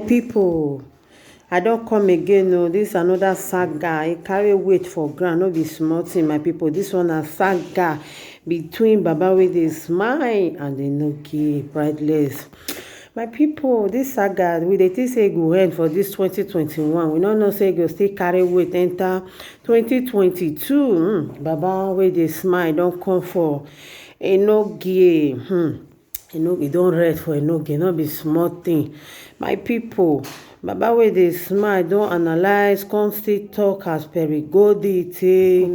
People, I don't come again. No, this another saga. I carry weight for ground, no be small thing, my people. This one a saga between Baba wey dey smile and the Enoki Brightless. My people, this saga we dey think say go end for this 2021. We no know say go still carry weight enter 2022. Baba wey dey smile don come for Enoki. Enoki don rest for Enoki, no be small thing. My people, Baba wey dey smile don analyze, come still talk as perigodi take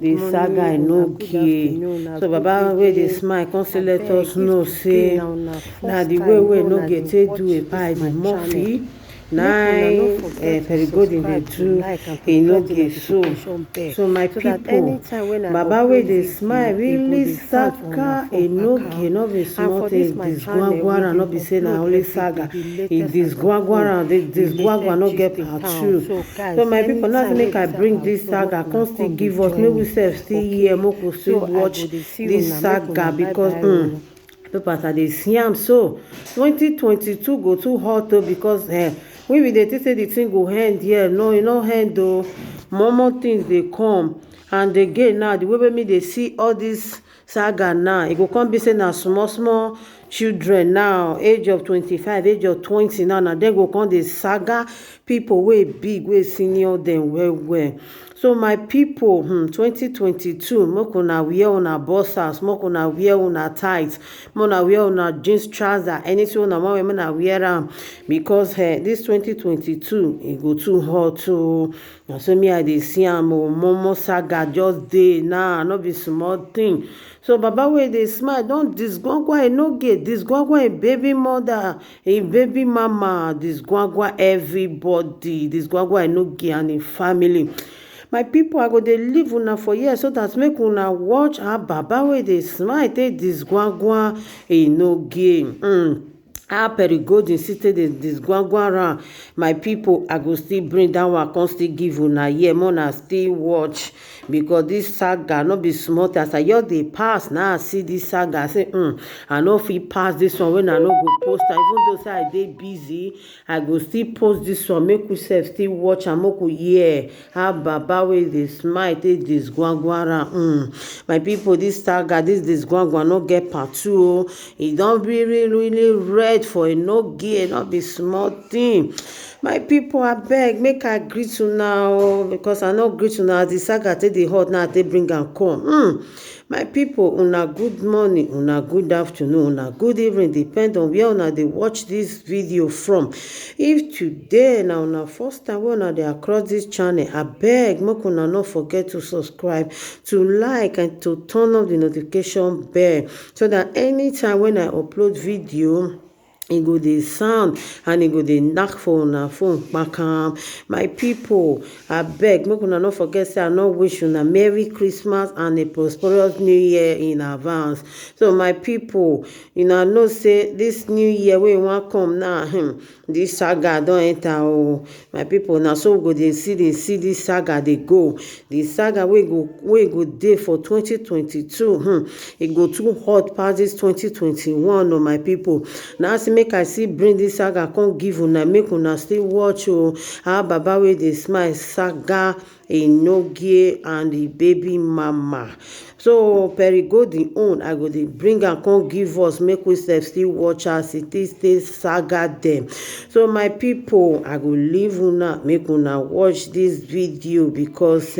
the saga Enoki. So Baba wey dey smile come still let us know say na the way Enoki take do a pie the Murphy na perigodi dey do Enoki so my people, Baba wey dey smile really saga Enoki, no be small thing. This gwagwara no be say na only saga. This gwagwara no get part two. So my people, now make I bring this saga come still give us, make we sef still hear, make we still watch this saga because people as I dey see am so 2022 go too hot o because we dey think say the thing go end here. No, e no end o. More things dey come, and again now the way me dey see all this saga now, e go come be say na small children now, age of 25, age of 20 now, na dem go come dey saga people wey big, wey senior dem well. So my people, 2022, make una wear una boxers, make una wear una tights, make una wear una jeans trouser, anything una wan wear, make una wear am because this 2022 e go too hot o. Na so me I dey see am o. More saga just dey now, no be small thing. So Baba wey dey smile don disgwagwa Enoki, disgwagwa im baby mother, im baby mama, disgwagwa everybody, disgwagwa Enoki and im family. My people, I go dey leave una for here so that make una watch how Baba wey dey smile take disgwagwa Enoki. How perigodi still take dey disgwagwa am. My people, I go still bring that one come still give una here, make una still watch because this saga no be small thing. As I just dey pass now I see this saga, I say I no fit pass this one when I no go post am. Even though say I dey busy, I go still post this one, make we sef still watch am, make we hear how Baba wey dey smile take disgwagwa am. My people, this saga, this disgwagwa no get part two o. E don really red for Enoki, no be small thing. My people, abeg make I greet una o because I no greet una as the saga take dey hot now I take bring am come. My people, una good morning, una good afternoon, una good evening, depend on where una dey watch this video from. If today na una first time wey una dey across this channel, abeg make una no forget to subscribe, to like and to turn on the notification bell so that anytime when I upload video, e go dey sound and e go dey knack for una phone kpakam. My people, abeg make una no forget say I no wish una Merry Christmas and a prosperous New Year in advance. So my people, una know say this New Year wey wan come now, this saga don enter o. My people, na so we go dey see this saga dey go. The saga wey go dey for 2022, e go too hot pass this 2021 o. My people, na make I still bring this saga come give una, make una still watch o how Baba wey dey smile saga Enoki and the baby mama. So perigodi own I go dey bring am come give us, make we sef still watch as it is take saga dem. So my people, I go leave una, make una watch this video because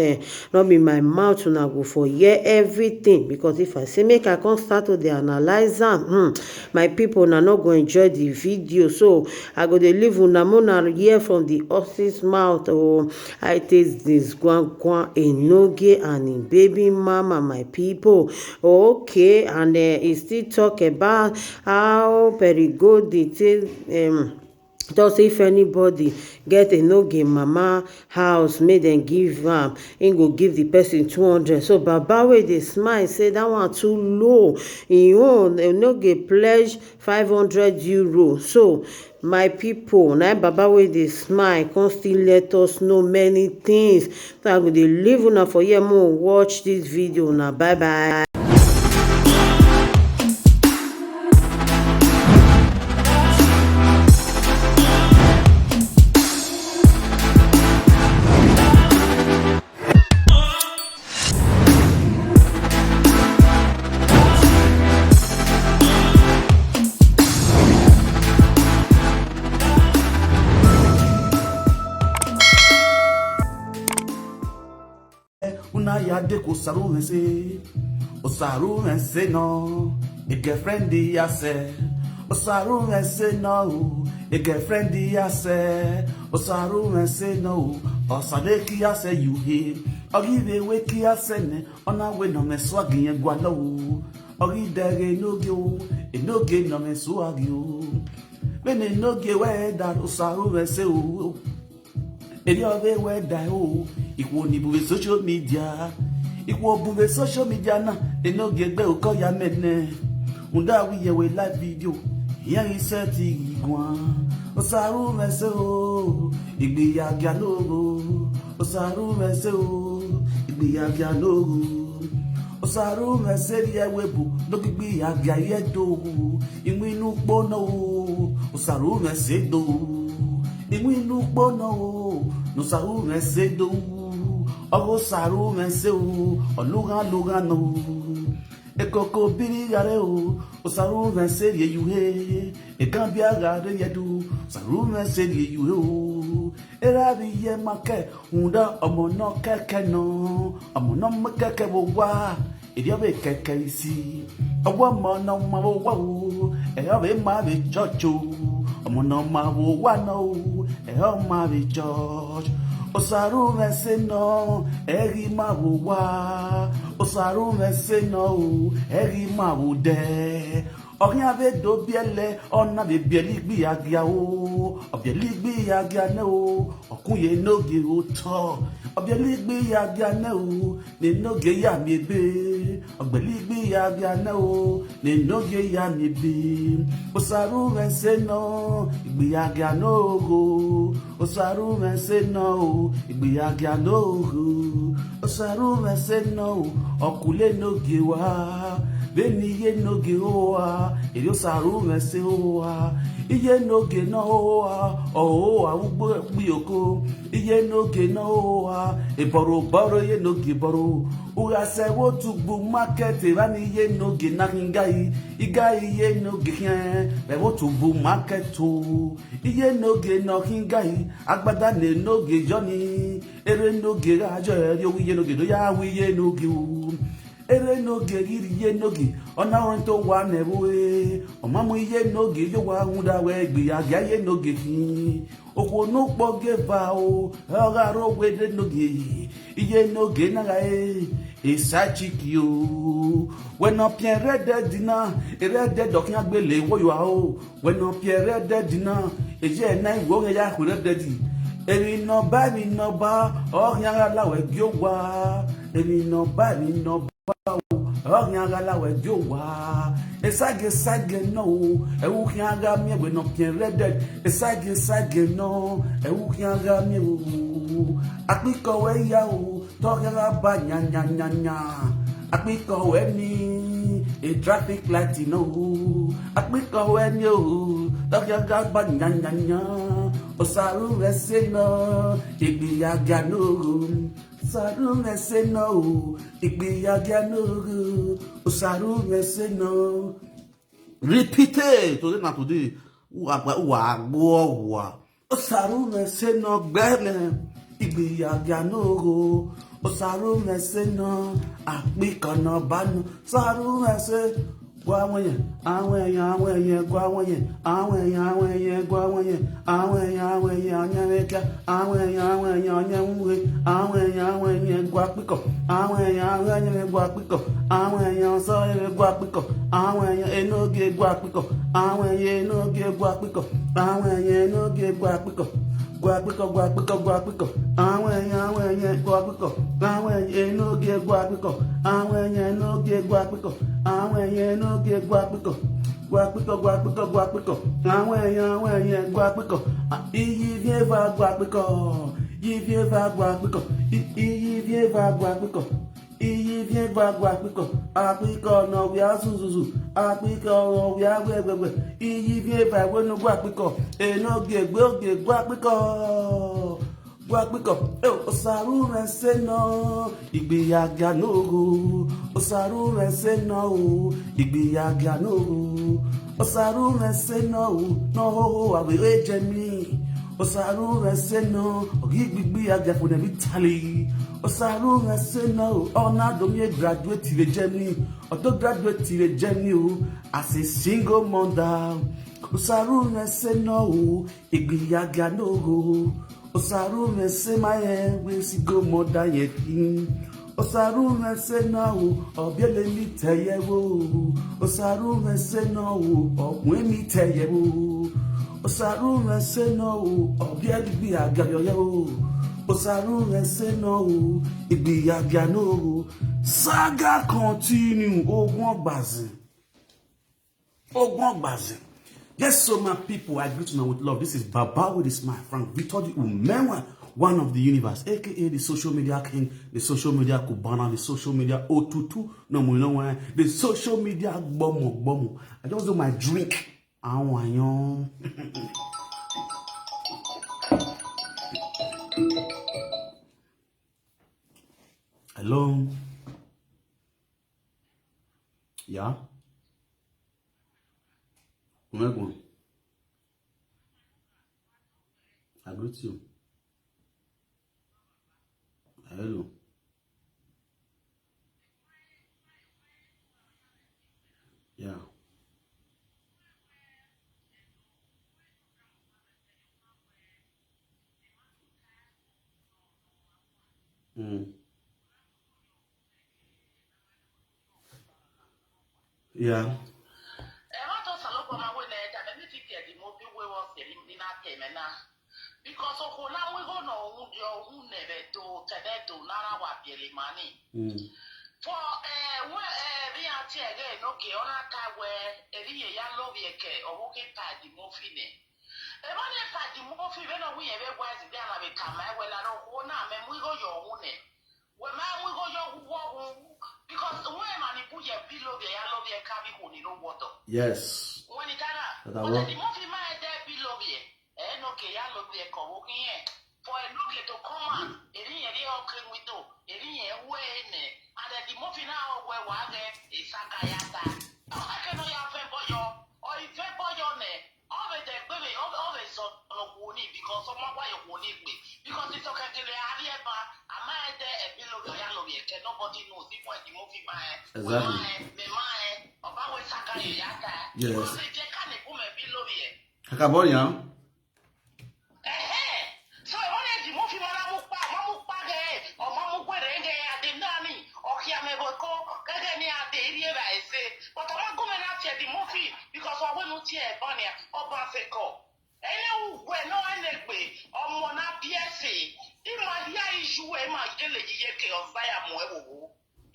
no be my mouth una go for hear everything, because if I say make I come start to dey analyze am, my people, una no go enjoy the video. So I go dey leave una, make una hear from the horse's mouth o how it is this gwagwa Enoki and im baby mama. My people, okay, and e still talk about how perigodi take just if anybody get Enoki mama house, make dem give am, im go give the person 200. So Baba wey dey smile say that one too low, im own Enoki pledge 500 euro. So my people, na Baba wey dey smile come still let us know many things. So I go dey leave una for here, more watch this video. Una bye bye. na ya de ko saru mese. O saru mese no. A girlfriend ya se. O saru mese no. A girlfriend ya se. O saru mese no. O sade ki ya se you he. O give away ki ya se ne. Ona we no me swagi yen gwa lo. O gi dege no ge o. E no ge no me swagi o. Bene no ge we that o saru mese o. Eri ove we da o. Ikwo ni bu social media. Ikwo bu social media na. E no ge gbe o ko ya mene. Unda we ye we live video. Here is ti igwan. O saru mese o. Igbeyaga no. O saru mese o. Igbeyaga no. O saru mese ye webu. No igbeyaga ye do. Inwinu gbono o. O saru mese do. Inwinu gbono o. No saru mese do. O saru mese o. Oluga no. Ekoko biri gare o saru mese ye yuhe e kambia gare yedu saru mese ye yuhe o era bi ye make unda omo no keke no omo no makeke wo wa eri obe keke isi owo mo no ma wo wa o e obe ma be chocho omo no ma wo wa no e o ma be church o saru mese no eri ma wo wa o saru mese no eri ma wo de orin ave do biele ona be bieli gbi agia o obieli gbi agia ne o okunye noge o to obieli gbi agia ne o ne noge ya mi be ogbeli gbi agia ne o ne noge ya mi be o saru mese no gbi agia no go o saru mese no gbi agia no go o saru mese no okule noge wa beni ye noge oa eri o saru mese oa iye noge no oa ugbo bioko iye noge no oa boro ye noge boro uga se wo tugbu market rani ye noge na ngai igai ye noge hen be wo tugbu market o iye noge no ngai agbada ne noge joni ere noge ajo eri o iye noge do ya wi ye noge o ere noge giri ye noge ona orin to wa newe omamu ye noge yo wa hunda we gbe aga ye noge fi okwo no po geva o oga ro we de noge iye noge na ga isachiki o when up yen red dina red dokin agbele wo yo o when up yen red dina eje na iwo ya ku red di emi no ba orin ara lawe gyo wa emi no ba orin aga lawe jo wa esage no ewu ki aga mi we no pien red esage no ewu ki aga mi o apiko we ya o to ga ba nya apiko we ni a traffic light no apiko we ni o to ga ba nya o saru mese no igbiyaga no saru mese no igbiyaga no o saru mese no repeat today na today wa gbo wa o saru mese no gbeme igbiyaga no o saru mese no apikana banu saru mese gwa àwọn èèyàn gwa àwọn èèyàn gwa àwọn èèyàn anyameka àwọn èèyàn anyamwe àwọn èèyàn gwa piko àwọn èèyàn anyame gwa piko àwọn èèyàn so gwa piko àwọn èèyàn enoge gwa piko àwọn èèyàn enoge gwa piko àwọn èèyàn enoge gwa piko gwa piko àwọn èèyàn gwa piko àwọn èèyàn enoge gwa piko àwọn èèyàn enoge gwa piko àwọn èèyàn enoge gwa piko àwọn èèyàn gwa piko iyi vie va gwa piko iyi vie va gwa piko iyi vie va gwa piko iyi vie va gwa piko apiko no we azuzuzu apiko no we agwegwe iyi vie va we no gwa piko enoge gbe gwa piko o saru mese no igbiyaga no o saru mese no igbiyaga no o saru mese no no awe jemi Osaru reseno, ogi gbigbi agafo na bitali. Osaru reseno, ona domye graduate to Germany, auto graduate to Germany as a single mother. Osaru reseno, igbi agano. Osaru resema we single mother yetin. Osaru reseno, obiele mi teyewo. Osaru reseno, obwe mi teyewo. Osaru reseno obiagbi agayoyo Osaru reseno igbi agano saga continue ogbon gbazi. Yes, so my people, I greet you now with love. This is Baba with a smile, Frank Victor Umewa, one of the universe, aka the social media king, the social media Cubana, the social media Otutu, no more, no why, the social media bomo. I just do my drink. Hello. Yeah. I greet you. Hello. Yeah. Yeah. Because of now we go no who never do today do nara wa bieli money. For we are again okay on a car where Elia yellow yeke or walking pad the muffin. A money pad the muffin when we ever was there I become I well I don't want to we go your own. When man we go your because when man put your below the yellow car we no water. Yes. When it the muffin my there below here. Okay, I look like for a look to come on, okay with do, and the muffin now where is Sakayata. I can know your boyo, or if you boyo over the baby, always on Woni because someone why you won't me. Because it's okay to the area, but I might there a below the yellow, nobody knows if what the movie about Sakayata. Yes. Because they can't put a below here. Kakabonya. Because I will not hear Bonnie or Baseco. Any where no enemy or Mona PSA. In my issue, my village yeke of Bayamu.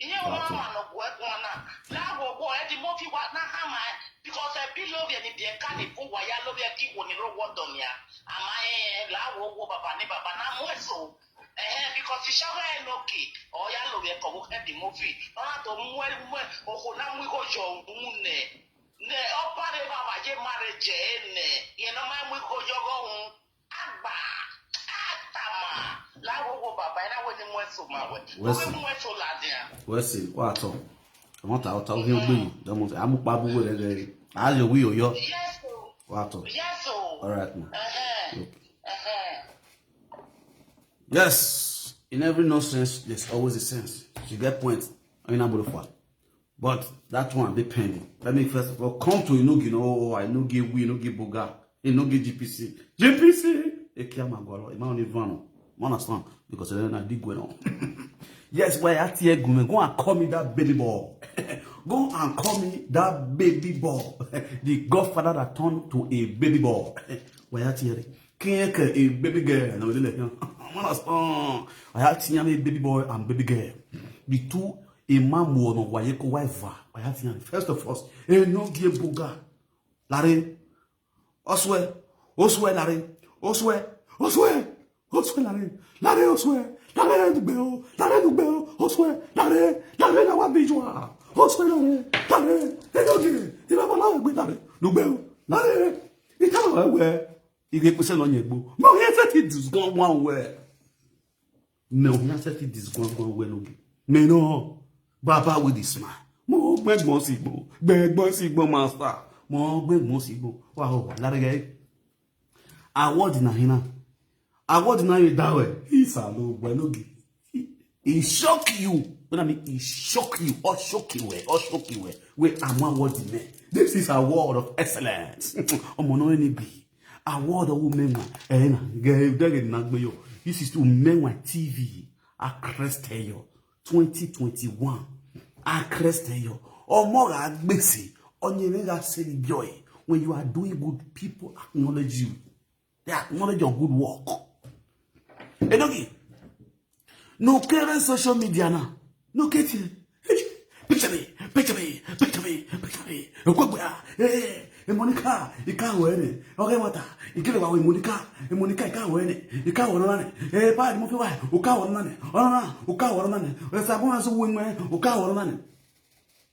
In your one of work one now go at the movie what not hammer because I below the canny for why I love your people in the road on ya. Am I Lago Baba Baba so? Because the shower and okay, or yellow yet at the movie. Not to move or now we go show moon. Ne opare baba je marriage you know my we go jogo agba atama la wo baba na we ni mo so ma we mo so la dia we see what to want to we gbe do mo amupa bu we le a le wi oyo yes what to yes all right man yes in every nonsense there's always a sense you get point I mean I'm but that one be pending. Let me first of all come to Inogi. No, I no give we no give Boga. Inogi GPC. Ekiama Golo. Ima only van. Understand? Because then I did go on. Yes, why at here go and call me that baby boy. Go and call me that baby boy. The godfather that turned to a baby boy. Why at here? Can't a baby girl. No, understand? I had seen a baby boy and baby girl. The two. Imam wono wayeko waiva wayati first of all no gie boga lare oswe lare oswe lare dugbeo oswe lare na wa bijwa oswe lare edoge ila bala gbe lare dugbeo lare itawa we ige pese lo yegbo mo ye set it disgon one way no he set it disgon one way no me no Baba with the smile. Mo gbẹ̀gbọ́n sigbo master. Mo gbẹ̀gbọ́n sigbo. Wow, larige. award na hina. Award na you that way. He's a low Enogi. He shock you. When I mean he shock you or shock you way. Wait, I'm one word in there. This is a word of excellence. Omono any be. Award of women. This is to Menwa TV. A Cresteyo 2021. A Cresteyo. Or more at Bessie. On your nigga say joy. When you are doing good, people acknowledge you. They acknowledge your good work. Enogi. No care social media now. No get it. Picture me. Monica, you can't wear it. Okay, what? You get away, Monica, you can't wear it. You can't wear it. Bad movie, who can't wear it. Who can't wear it. There's a woman who win, who can't wear it.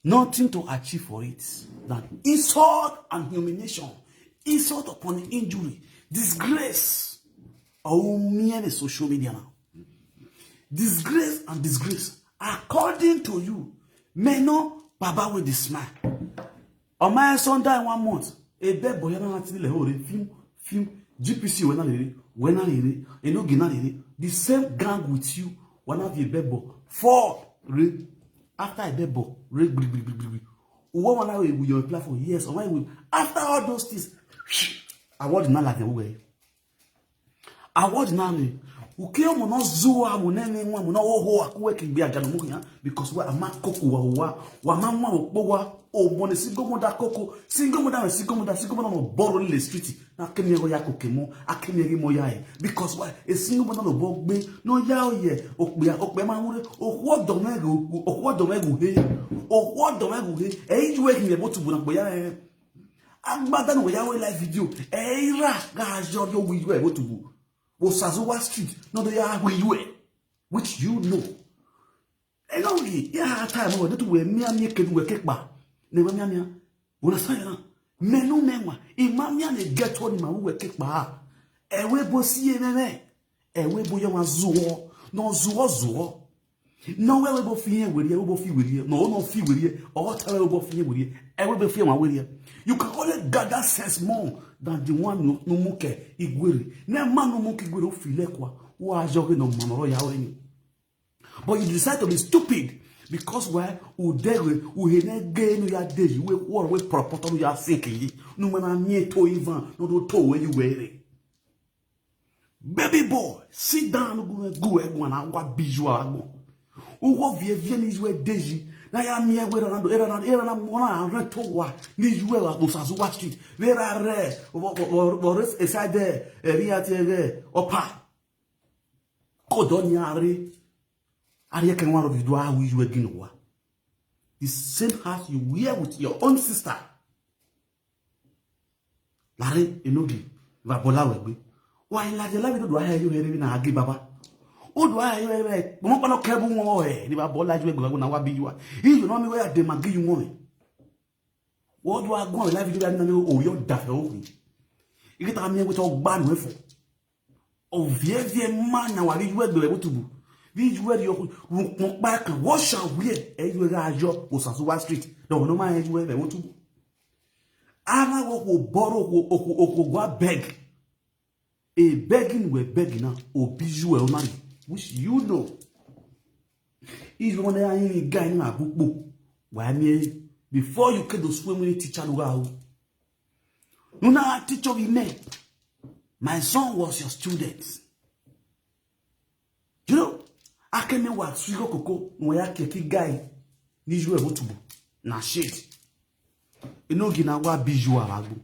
Nothing to achieve for it than insult and humiliation, insult upon injury, disgrace. Oh, me the social media now. Disgrace and disgrace. According to you, may no Baba with the smile. On my son died 1 month. A bed boy actually film GPC when I the same gang with you one of your bed boy. 4 after a bed boy. One hour we apply for years. Or why after all those things, award not like a way. Award now. Ukeo mono zuwa munene nwa mono oho akuweki bia ganamu ya because wa amakoko wa mamwa okpowa o bone sigomo da koko sigomo da no borrow in the street na kemiego ya kokemo akemiege mo ya because why e sigomo na no bogbe no ya oye okpe ma wure okwo domegu he e ju we me botu bu na gbo ya agbada no ya we live video e ra ga jo wi ju e botu bu Osazuwa Street, no they are where you were, which you know. And only, yeah, time over that way, me can do a cake bar. Never mia, when I say, Menu Menwa, Imamia, they get one in my way cake bar. A webo see a webo yama zuo, no zuo. No way will fear with you, will feel with you, no feel with you, or tell will fear with you, I will feel my with you. You can only gather sense more than the one no muke igwiri. Ne man no muke igwiri feel kwa wa joge no manoro yawe. But you decide to be stupid because why udegwe uhene ge no ya deji we war we propoto no ya sinki no mana mie to even no do to where you wear. Baby boy, sit down go na wa bijua go. Ugo vie ni jwe deji na ya mie we era na mona reto wa ni jwe wa Osazuwa Street vera re o eside there ria tiege opa kodonya ari kan one of you do how we jwe ginwa the same house you wear with your own sister lare enogi va bola we wa ila de la we do ha you here na agi baba odo ayo mo pa no kebu won ni ba bola ju egba na wa bi wa you know me where dey magi you won wo do agbon life do na o yo da fe o igi ta mi e to gba nu efo o vie man na wa ri ju egba e tubu bi ju e yo mo pa kan wo sha we e ju ra ajo Osazuwa Street no ma e ju e tubu ara wo ko boro ko gwa beg a begging we begging now obiju e o mari which you know is one day any guy na bupo wa me before you can do swimming teacher no go no na teacher we met my son was your student you know akeme wa sugo koko mo ya keki guy ni ju e botubu na shade enogi na wa biju agbo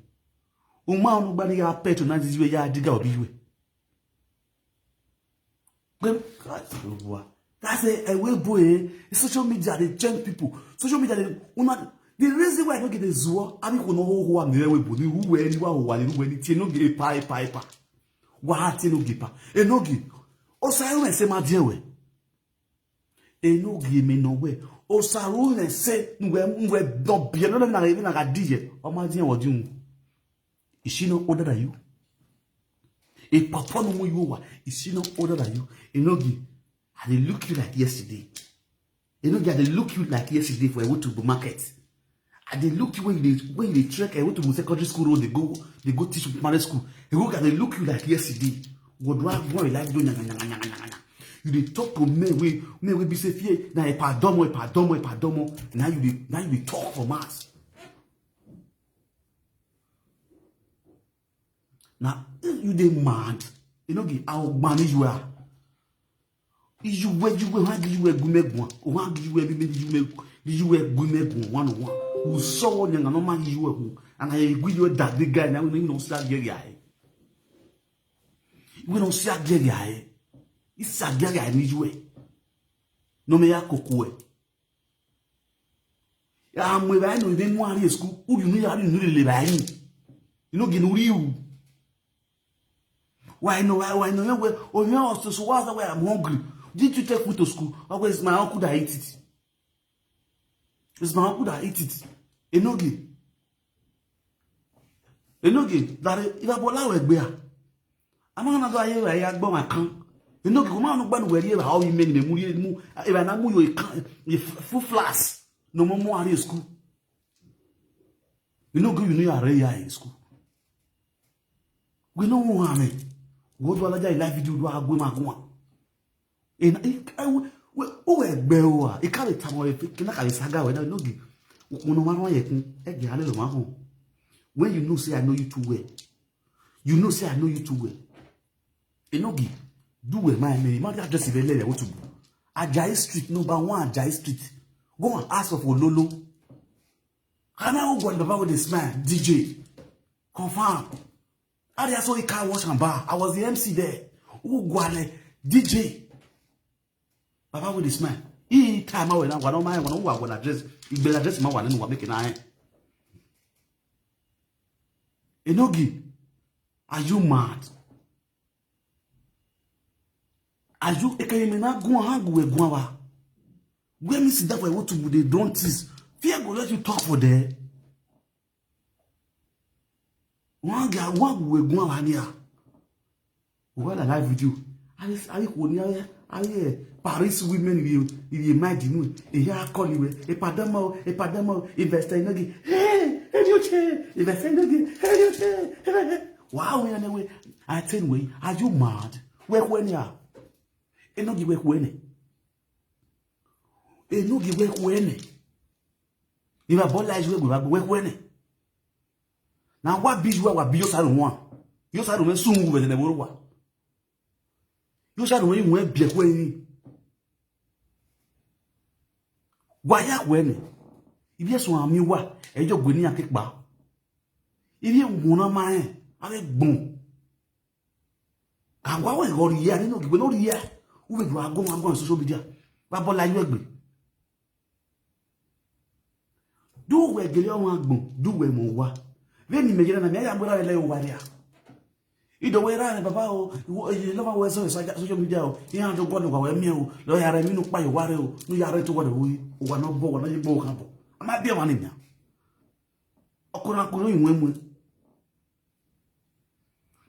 o ma onu gba ni ya peto na diwe ya diga obiwe. That's a way boy. Social media they change people. Social media the reason why I don't get the zuo. I mean, who am the way boy. Who anyone who are who any tino get pipe. What tino gipa? Enogi. Osaru and say my dear way. Enogi me no way. Osaru and say we don't be no na even na DJ. O ma dear what you? Is she not older than you? A papa no more you is she not older than you? Enogi, I they look you like yesterday. Enogi, I they look you like yesterday for a way to the market. And they look you when they trek away to secondary school road, they go teach primary school. They look you like yesterday. What do I want like do nyanga. You dey talk to me we be say fear na e pardon. Now you dey talk for mass. Now you dey mad. You know get how money you are. You how do you gumegwa? O how do you gumegwa one. Who saw nyanga no man you and I you that big guy now we don't see that guy. We don't see that guy. It's a guy I need you. No me ya kokwe. Ya mwe ba no dey mo ari school. Who you know le ba yin. You know ginu you. Why no we oh no so why I'm hungry. Did you take me to school? Always my uncle that ate it. It's my uncle that ate it. Enogi that if I bola we gbe a. I'm not go aye we agbo ma kan. Enogi ko ma no gba no we ri how you me ni mu e ba na mu yo e full flash no mo ari school. Enogi you know are in school. We know who am. Go do alaja live video do agbo ma go. And we egbe o a e ka le tamo e kina ka saga we na Enogi. When you know say I know you too well. You know say I know you too well. Enogi, do well my man. You address if you want to. Ajayi Street number 1 Ajayi Street. Go and ask for Lolo. Can I go and with the smile? DJ. Confirm. I saw a car wash and bar. I was the MC there. Who go DJ. Baba with the smile. Time I went on my one address. You better address my one and what making I. Enogi, are you mad? Are you a criminal? Go hang with Guava. When me see that way, what to do? They don't tease. Fear go let you talk for there. One guy, one with Guava here. What a live video. I Paris women if you might know a call you a padamo investor in wow anyway I tell you are you mad when you are no give when no give when if a ball lies when now what be you be your side one your side when soon over the world your side when you went be when Waya when if you so ami wa ejo gbe ni akepa if you wona man ale gbon agwa we go ri ya nínú gbe no ri ya wo be do agon social media ba bola yu egbe do we gele o agbon do we mo wa ve ni mejira na me ya gbora le o wa ria ido we ra baba o lo ma we social media o yan do godun kwa we mi o lo ya re mi nu pa yo wa re o nu ya re to godun wi o wa no bo wa na ye bo kan bo ama bi wa ni nya okura ko yin we mu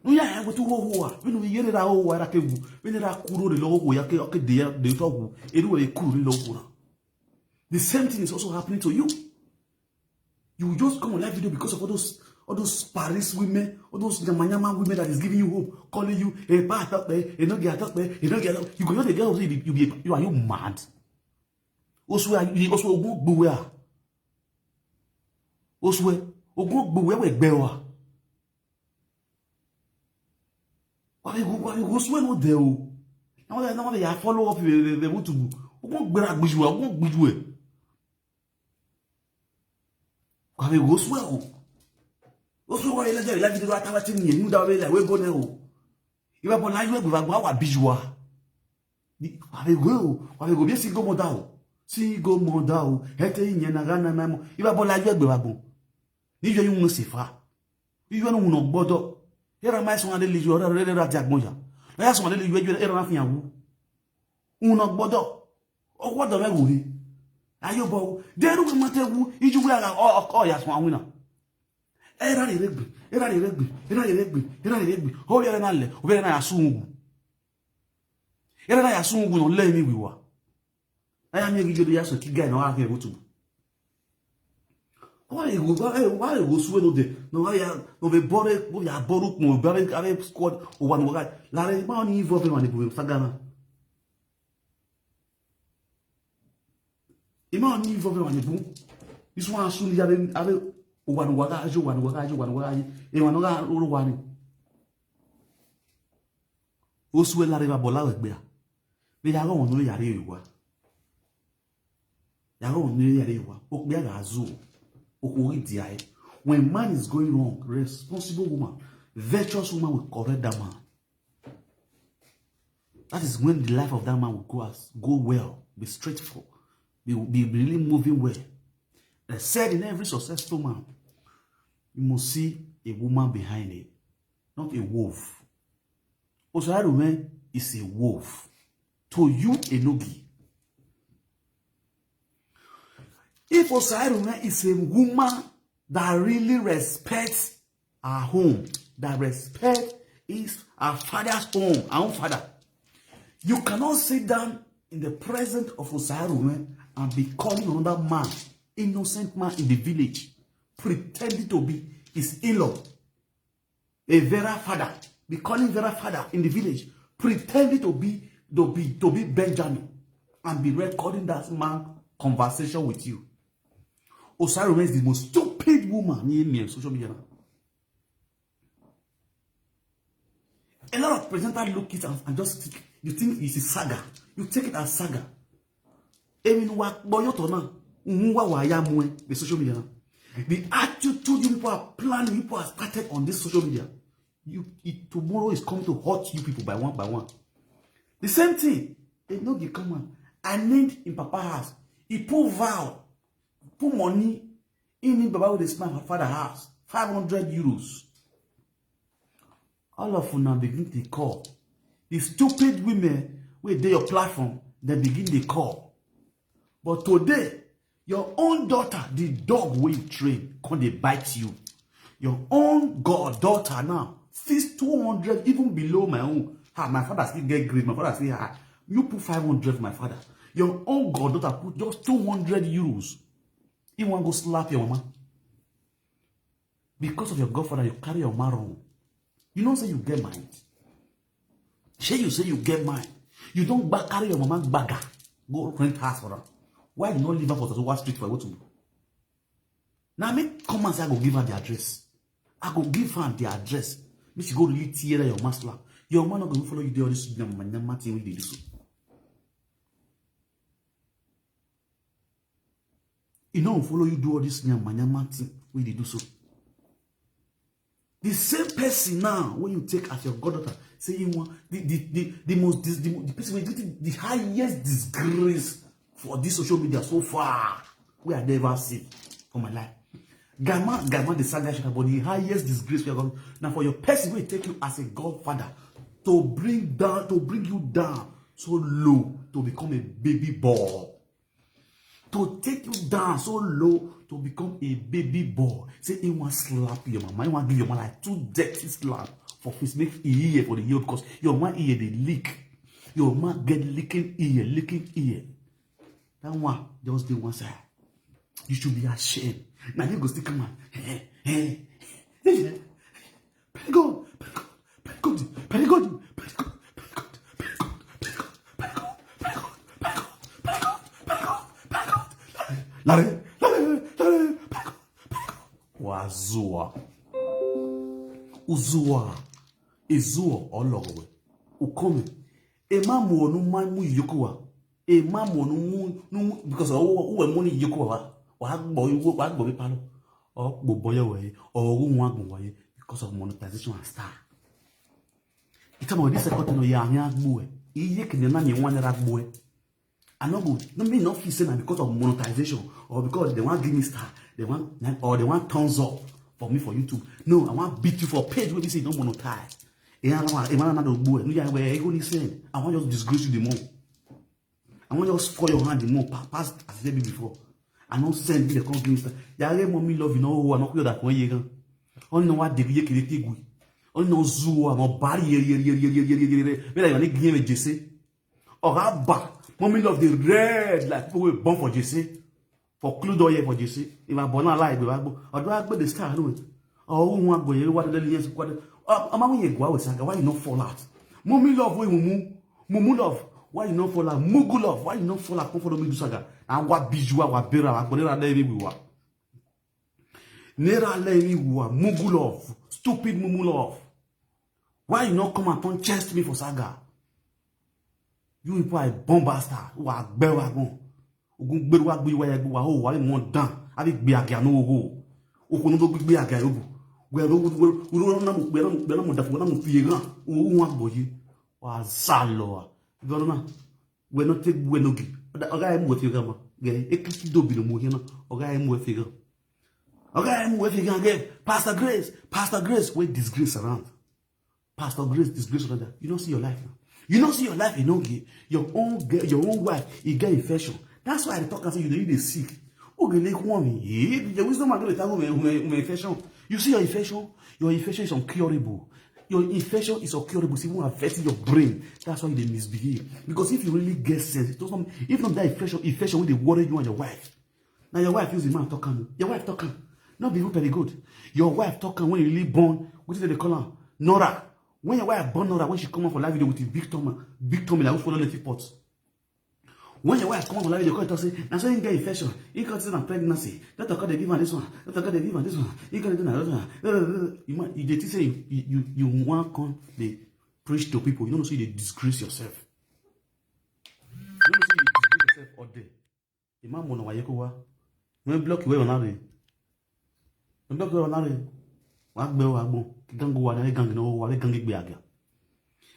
nu ya ya go tu ho ho wa bi nu ye ra ho wa ra ke gu bi ni ra kuro de lo ho ya ke de to gu e ru we kuro lo ho. The same thing is also happening to you. You just come on live video because of all those Paris women, all those Yamanyama women that is giving you hope, calling you a bad you don't get you don't get you go the girl you are you mad? Also you also go where? Also go where we bewa. Why go swear no there? Now they follow up they want to go gbera gbiju go gbiju e. Why go swear o? Oso wa ile je la video atawa ti ni nu da we la we go ne o iba bo la yu egbe bagba wa bijua ni wa be go bi si go mo da o ete yin na ga na memo iba bo la yu egbe bagbo ni jo yun se fa yu no no gbodo era mai so ade le ju ora re ra ti agbon ya ya so ade le ju era na fi yan wu un no gbodo o gbodo me wo ri ayo bo deru mo te wu iju wi ara o ya so awin na era ni regbe o yere na le o be na asungu era na asungu no le mi wiwa aya mi gijo ya so ki guy na wa ke butu Why you swear no de? No why no be bore ya boru mo be ave squad o one guy. La re ma ni involve man ni sagana. Ima ni involve man ni. This one soon ya ave o one guy jo one guy. E one guy o one. O swear la re ba bola we gbe a. Be ya go no ya re iwa. Ya go no ya re iwa. O gbe ga azu. When man is going wrong, responsible woman, virtuous woman will correct that man. That is when the life of that man will go well, be straightforward, be really moving well. I said in every successful man, you must see a woman behind it, not a wolf. Osarume is a wolf. To you, a nogi. If Osarume is a woman that really respects her home, that respects her father's home, her own father, you cannot sit down in the presence of Osarume and be calling another man, innocent man in the village, pretending to be his in-law, a Vera father, be calling Vera father in the village, pretending to be Benjamin, and be recording that man conversation with you. Osarume is the most stupid woman in me on social media now. A lot of presenters look at it and just think, you think it's a saga. You take it as saga. The attitude you people are planning, you people are started on this social media. Tomorrow is coming to hurt you people by one. The same thing. They know the command. I named in Papa's house. He put vow. Put money in Baba with the smile my father house. 500 euros. All of you now begin to call. The stupid women where they your platform, they begin to call. But today, your own daughter, the dog where you train, can they bite you? Your own daughter now, fees 200 even below my own. My father still get grade. My father say, you put 500 for my father. Your own goddaughter put just 200 euros. You want to go slap your mama? Because of your godfather, you carry your mama wrong. You don't say you get mine. You say you get mine. You don't carry your mama bagger. Go rent house for her. Why you not leave her for Tasowa Street for what to do? Now me come and say I go give her the address. I go give her the address. Me she go really tear your mama slap. Your man not going to follow you there all this thing we do so. He don't follow you do all this nyama thing when they do so. The same person now, when you take as your goddaughter, say you want the person will get the highest disgrace for this social media so far we have never seen for my life. Gama the saga but the highest disgrace we have got. Now for your person will take you as a godfather to bring you down so low to become a baby boy. To take you down so low to become a baby boy. Say he want slap your mama. He want give your mama like 2 dirty slap for face make ear for the year because your mama ear they leak. Your mama get licking ear. That one just do one side. You should be ashamed. Now you go still come on. Perigod. Lare. Wazua. Uzua. Izua olowe. Ukome. Ema mo no man mu yokuwa. Ema mo no because o money yokuwa. Wa gbo be palo. O gbo boyo we. O ru won agbo we because of monetization and star. Itamo this second no ya anya agbo we. Iye kede na nyi wan ra agbo we. I no go. No me not feel say na because of monetization or because they want give me star, they want thumbs up for me for YouTube. No, I want beat you for page where they say don't monetize. I want just disgrace you the more. I want just spoil your hand the more. Past as I said before. I don't send me the company star. Yare mommy love you know. I don't that one year. Only know what they be killing. Only know zoo. I'm a barrier. Where I give me Jesse or Abba. Mommy love the red like people were born for Jesse. for clue door here for JC. If I born alive, or do I go the star? No, or who want go here? What the years? What? I'm going to go with Saga. Why you not fall out? Mummy love, we mumu love. Why you not fall out? Mugu love. Why you not fall out? Come for me to Saga. And what bijou? What bera? What bera? Let me be. Nera lemi wa mugu love, stupid mumu love. Why you not come and turn chest me for Saga? You people are bomb bastard. Who are bewagon? Ugun bewa gbe wa egbo wa ho wa mo dan. Abi gbe aga no ho. Okunu do gbe aga yobu. We na mo da fo na mo fi ran. O wa gboye. Wa salo. Gorona. We no take we no gi. Oga e mo fi ran ma. Ge e kiki do bi no mo hina. Oga e mo fi ran. Okay, I'm waiting again. Pastor Grace, wait disgrace around. Pastor Grace, disgrace around. You don't see your life now. You don't see your life, you don't get your own wife, you get infection. That's why I talk and say you need sick. Okay, like woman, the wisdom I'm going to tell you infection. You see your infection is uncurable. Your infection is uncurable. See, won't affect your brain. That's why they misbehave. Because if you really get sense, if not that infection will they worry you and your wife. Now your wife use the man talking. Your wife talking. Not be very good. Your wife talking when you really born, what is they call her? Nora. When your wife born Nora, when she come out for live video with the big tummy like who's follow the pots. When your wife come out for live video, you call it say, and so you get infection, you got this and pregnancy. That's how they give her this one. That's how they give her this one. You got to do that. You say you want to come they preach to people. You don't see they disgrace yourself. You don't see you disgrace yourself all day. The man won't know why you go. When block you away on that. Ndo ko na re wa gbe wa gbon ki gango wa na gang no wa le gang gbe aga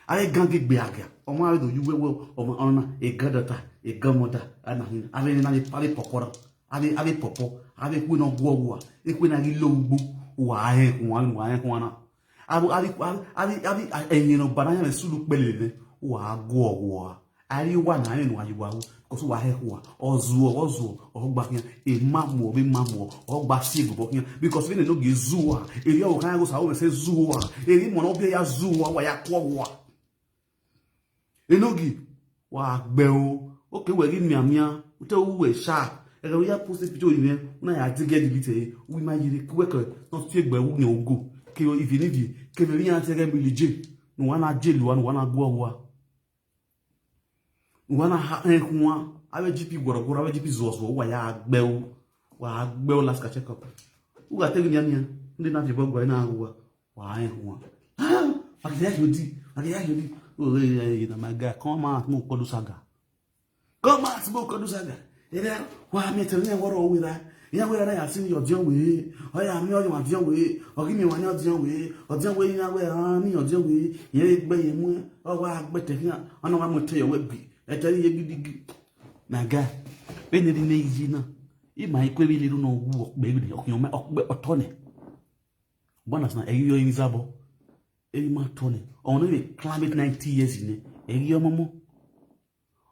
ale gang gbe aga o ma do you we o ma ona e gadata e gamota ana hin ale na le pale pokora ale popo ale ku no gwo e ku na ri logbo wa he kun na ali enyin no bananya me sulu pelele wa gwo ari wa na enu ayiwa because wa he wa ozuo ogba kian e mamu ogba sig bo kian because we no ge zuwa eri o kan go sa o se zuwa eri mo no be ya zuwa wa ya kwa wa enogi wa gbe o ke we ri mi amia o te wu we sha e go ya post picture yen na ya dige delete we ma yiri ku we ko no fi egbe wu ni ogo ke o ivi ke be ri an se ge mi leje no wa na jelu wa no wa na gwo wa wana haekwa abe GP gorogoro abe GP zozo wa ya gbeu last ka check up uga tegi nyanya ndi na fibo gwa na agwa wa haekwa akiya yodi o na maga come out mo kodu saga ere wa mi tele woro wi ra ya we ra ya sin yo jon we o ya mi o yo jon we o gi mi wa ni o jon we ya we ha ni o jon we ye gbe ye mu o wa gbe te fi ona wa mo te yo we bi etari ye gidi naga beneri neji na ima ikwebi liru no wu okpe bi okyon me okpe otone bona na eyo inzabo eri ma tone ono be climate 90 years ni eri omomo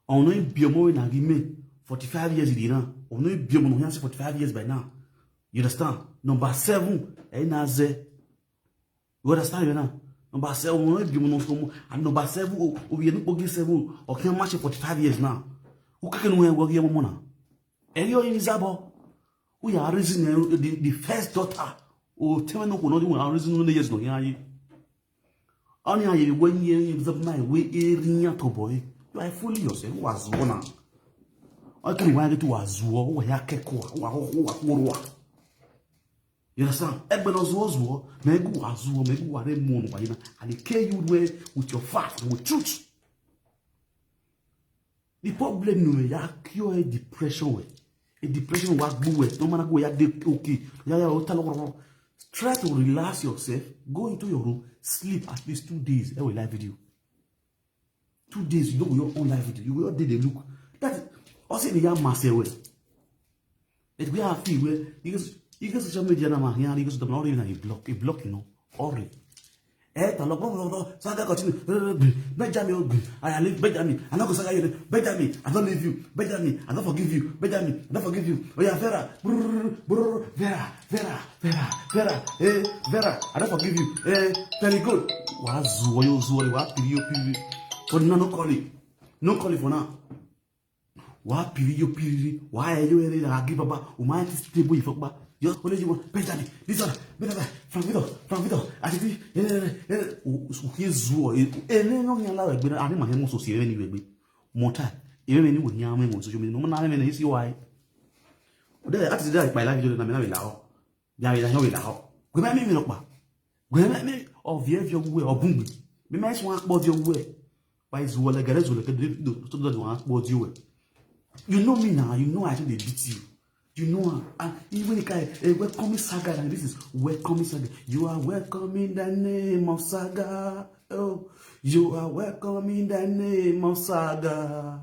ono biomo na gime 45 years di na ono biomo no 45 years by now you understand number 7 na ze you understand now number 7 no be mo no and number 7 o ye no pogi 7 o can match 45 years now who can no work here mo na eyo inzabo who ya reason the first daughter o tell no ko no the reason no years no yan oni aye when you the my we erinya to boy you are fully yourself was one o can wa get was wo ya keko wa you understand? Egbe no zuo megu azuo megu ware mo no wayina and they care you with your fact with truth. The problem no ya cure depression we. A depression wa gbu we no man go ya dey okay. Ya o tell try to relax yourself, go into your room, sleep at least 2 days. I will live video. 2 days you know your own live video. You will not dey look. That also the young master we. It we have feel where you get social media na mahia you get na already na block you know already talo saga continue Benjamin I leave Benjamin I no go saga you Benjamin I don't leave you Benjamin I don't forgive you Benjamin I don't forgive you oh yeah Vera Vera I don't forgive you very good wa zuo wa piri but no call it for now wa piri yo piri wa yo ere la gi baba o ma ti stable ifokpa yo o le jiwo Benjamin this one Frank Victor ati o hezu ele no nya la egbe ani ma he mo so si ere ni egbe mota ere me ni wo nya me mo so me no na me na isi why o de ati de pa la video na me na we la ho ya we la ho we la ho gbe ma mi lo pa gbe ma mi o vie vie owu e obun gbe me ma so akpo vie owu e pa izu wole gere zo le ke to do wa akpo di we. You know me now, you know I think they beat you. You know, and even the welcoming saga, and this is welcoming saga. You are welcome in the name of Saga. Oh, you are welcome in the name of Saga.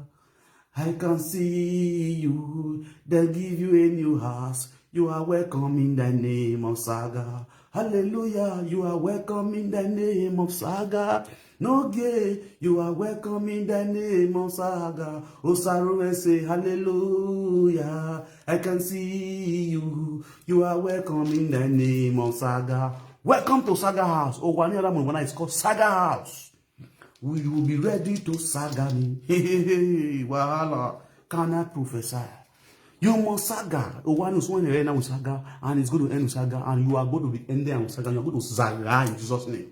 I can see you, they'll give you a new house. You are welcome in the name of Saga. Hallelujah, you are welcome in the name of Saga. No gay, you are welcome in the name of Saga. Osaru say hallelujah. I can see you. You are welcome in the name of Saga. Welcome to Saga House. Oh, one other one it's called Saga House. We will be ready to saga me. Hey, wahala. Can I prophesy? You must saga. Oh, one is when you end with saga, and it's going to end with saga, and you are going to be ending with saga. You are going to saga in Jesus' name.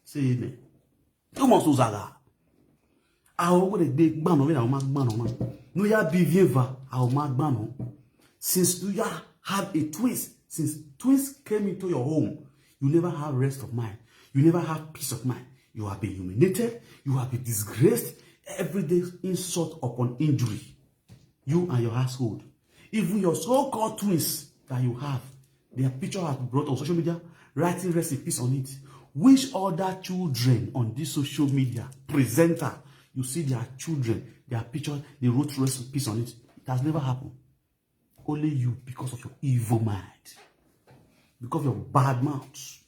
Say amen. You must do saga. I will go to big ban over our man. No, ya be viva, our man. Since you have a twist, since twins came into your home, you never have rest of mind. You never have peace of mind. You have been humiliated. You have been disgraced. Every day insult upon injury. You and your household. Even your so-called twins that you have, their picture has been brought on social media, writing recipes on it. Which other children on this social media presenter, you see their children, their picture, they wrote recipes on it. It has never happened. Only you, because of your evil mind. Because of your bad mouth.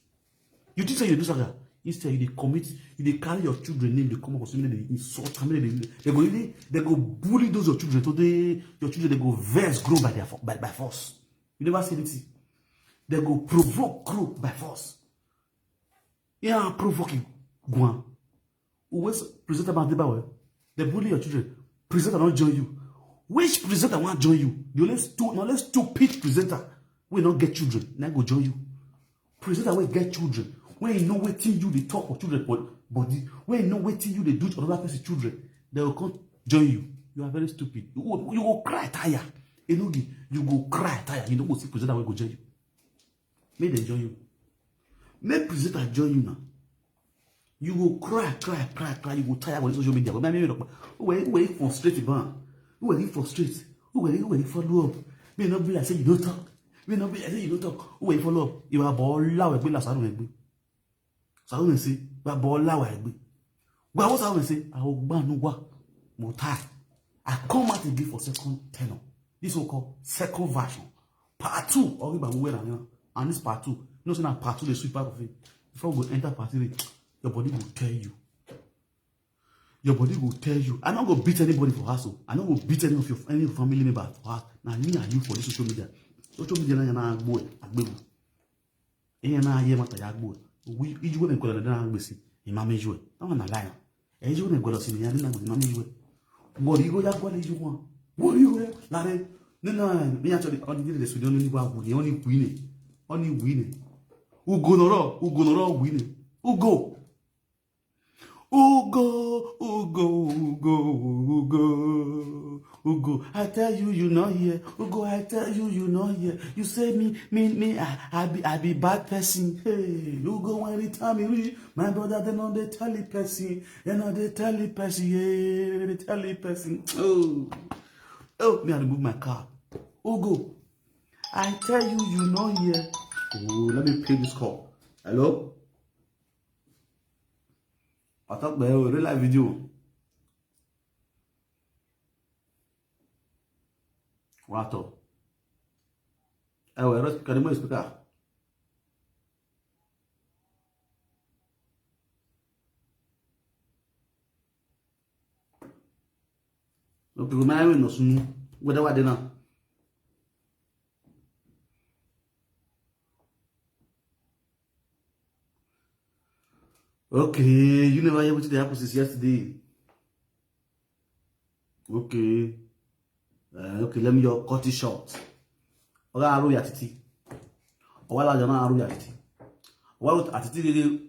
You did say you do something. Instead, you commit, you carry your children name, they come up with something, they insult, they go bully those your children. Today, your children, they go verse grow by force. You never see anything. They go provoke grow by force. Yeah, provoking. Go on. Always present about the power. They bully your children. Presenter not join you. Which presenter want join you? The only stupid presenter will not get children. Now go join you. Presenter will get children. When you know what you they talk for children body, when you know what you they do to another person's children, they will come join you. You are very stupid. You will cry tire. You go cry tire. You don't go see presenter will go join you. May they join you. May presenter join you now. You will cry. You will tire on social media. Where frustrated, man. Who are frustrated? Who are follow up? May not be like say you don't talk. May not be like say you don't talk. Who are follow up? You are ball loud. So I will say, but bola wa egbe. But what I will say, I will ban wa motai. I come out again for second tenor. This will call second version. Part 2. Or and this part 2. You know, say now part 2 the sweet part of it. Before we enter part 3, your body will tell you. Your body will tell you. I'm not gonna beat anybody for hustle. I'm not gonna beat any of your family member for hustle. Now me and you for this social media. Social media na boy agbegu. Na ye mata ya agbo. We ijuwe me kola na gbesi imam ijuwe na na lie e ijuwe me kola sini ya na imam ijuwe bo ri go ya kola ijuwe bo ri go la re na mi ya chori on dire studio ni gba ku ni oni wine ugo noro wine Ugo, I tell you, you not here. Ugo, I tell you, you not here. You say I be bad person. Hey, Ugo, when the time you reach, my brother, they know they tell it person. They know they tell it person. Yeah, they tell it person. Oh, me I remove my car. Ugo, I tell you, you not here. Oh, let me play this call. Hello? I talk about a real live video. What up? Can you speak up? No, people, my no soon. What they now? Okay, you never hear what happened since yesterday. Okay. Okay, let me just cut it short. Oga aru ya titi. Owa la jana aru ya titi. Owa atiti lele.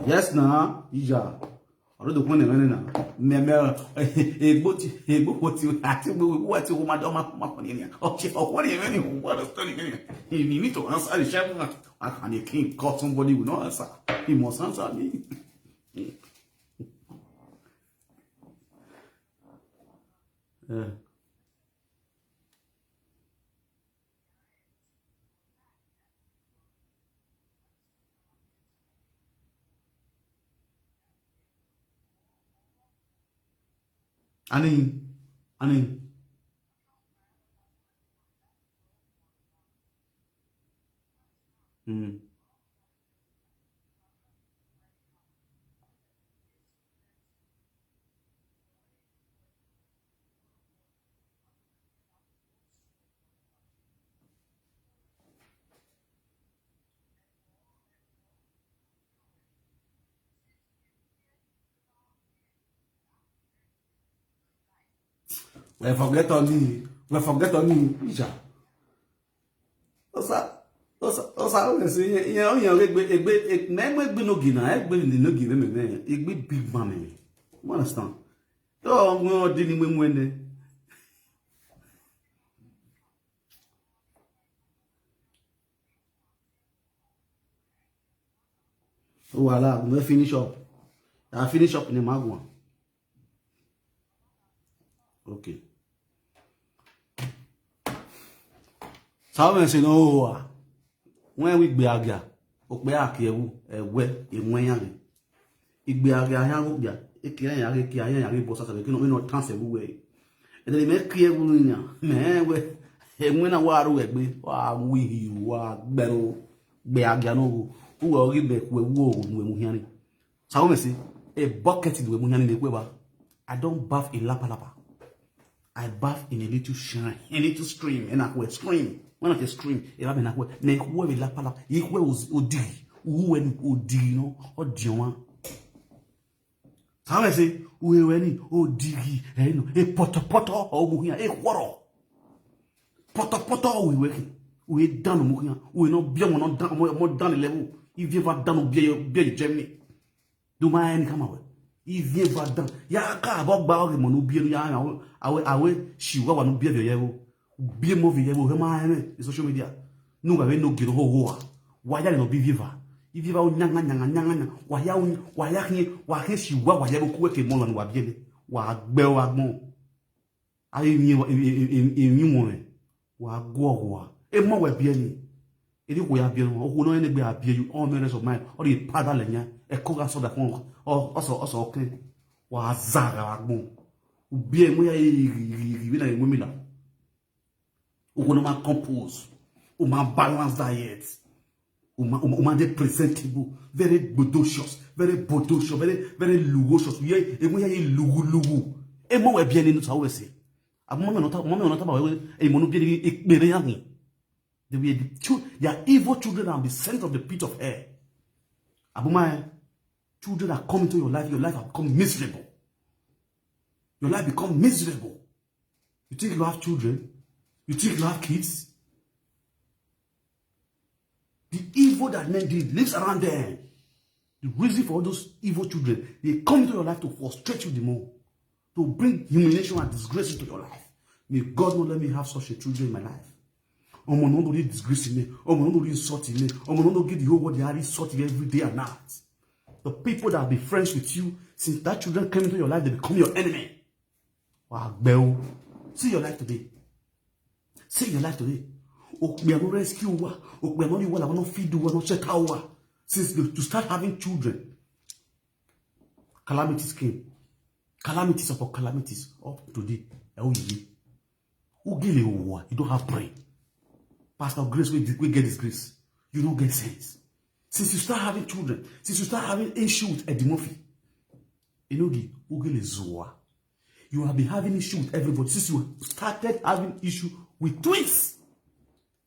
Yes na, ija. Oro do kun ne na. Me egbo ti ati gbogbo ti o ma do ma ko ni. Okay, okwo ni me ni o understand me. You need to answer the question. And a king call somebody will not answer. He must answer me. Ani. We forget on me. Ija. Osa o se yan egbe na egbe no gina egbe ni no give me egbe big man me. You understand? So we di ni mu ene. Voilà, we finish up. I finish up in the magwan. Okay. Sáwọn ṣe no wa. When we gbe aga, o pe akiewu ewe enwen yan. Igbe aga yan o bia, ekire yan re ki ayan yan re bo sasa ke no me no trans everywhere. E de me kiewu yan. Me we enwen na wa ru egbe, wa wi wa gbero gbe aga no wo ori be ku ewu o nu emu yan ni. Sáwọn ṣe a bucket the emu yan ni pe ba. I don't bath in lapa. I bath in a little shrine, a little stream, and I will stream. When I say stream, it have been a way. Ne kuwe la pala, ikwe odi, uwe ni odi no, odiwa. Sabe se uwe ni odi, no, e poto omuhia, e kworo. Poto uwe dan omuhia, uwe no bien mo dan le level. Il vient va dan bien Germany. Do ma ni kama we. Il vient va dan. Ya ka bo gba o mo no bien ya awe shiwa wa no bien yewo. Bien mauvais yewo vraiment les social media. Nous avons no giro ho wa ya no bi viva. Il viva o nyanga wa ya ni shiwa wa yewo ku ke mo lo wa bien wa gbe wa gbon. Ayi mi mo wa go e mo we bien ni. Edi ko ya bien o ko no ene gbe abie you all minutes of mine or the pada lenya e ko ga so da fun o okay wa zara wa gbon bien mo ya ri na mi la o ko no ma compose o ma balance diet o ma de presentable very bodacious very luscious ye e mo ya lugu e mo we bien ni so we se mo me no ta ba we e mo no bien ni ekpere yan ni. They are evil children and be sent of the pit of hell. Abuma, children that come into your life have become miserable. Your life become miserable. You think you have children? You think you have kids? The evil that men did lives around them. The reason for all those evil children, they come into your life to frustrate you the more, to bring humiliation and disgrace into your life. May God not let me have such a children in my life. Omo no do disgrace me. Omo no do insult me. Omo no do give the whole world they are insulting every day and night. The people that have been friends with you since that children came into your life, they become your enemy. Wow, Bell. See your life today. See your life today. We are not rescue. We are not the one that want to feed you. We are not check out. Since to start having children, calamities came. Calamities upon calamities up to today. You don't have brain. Pastor Grace will get this grace. You don't get sense. Since you start having children, since you start having issue with Eddie Murphy, you have been having issue with everybody since you started having issue with twins.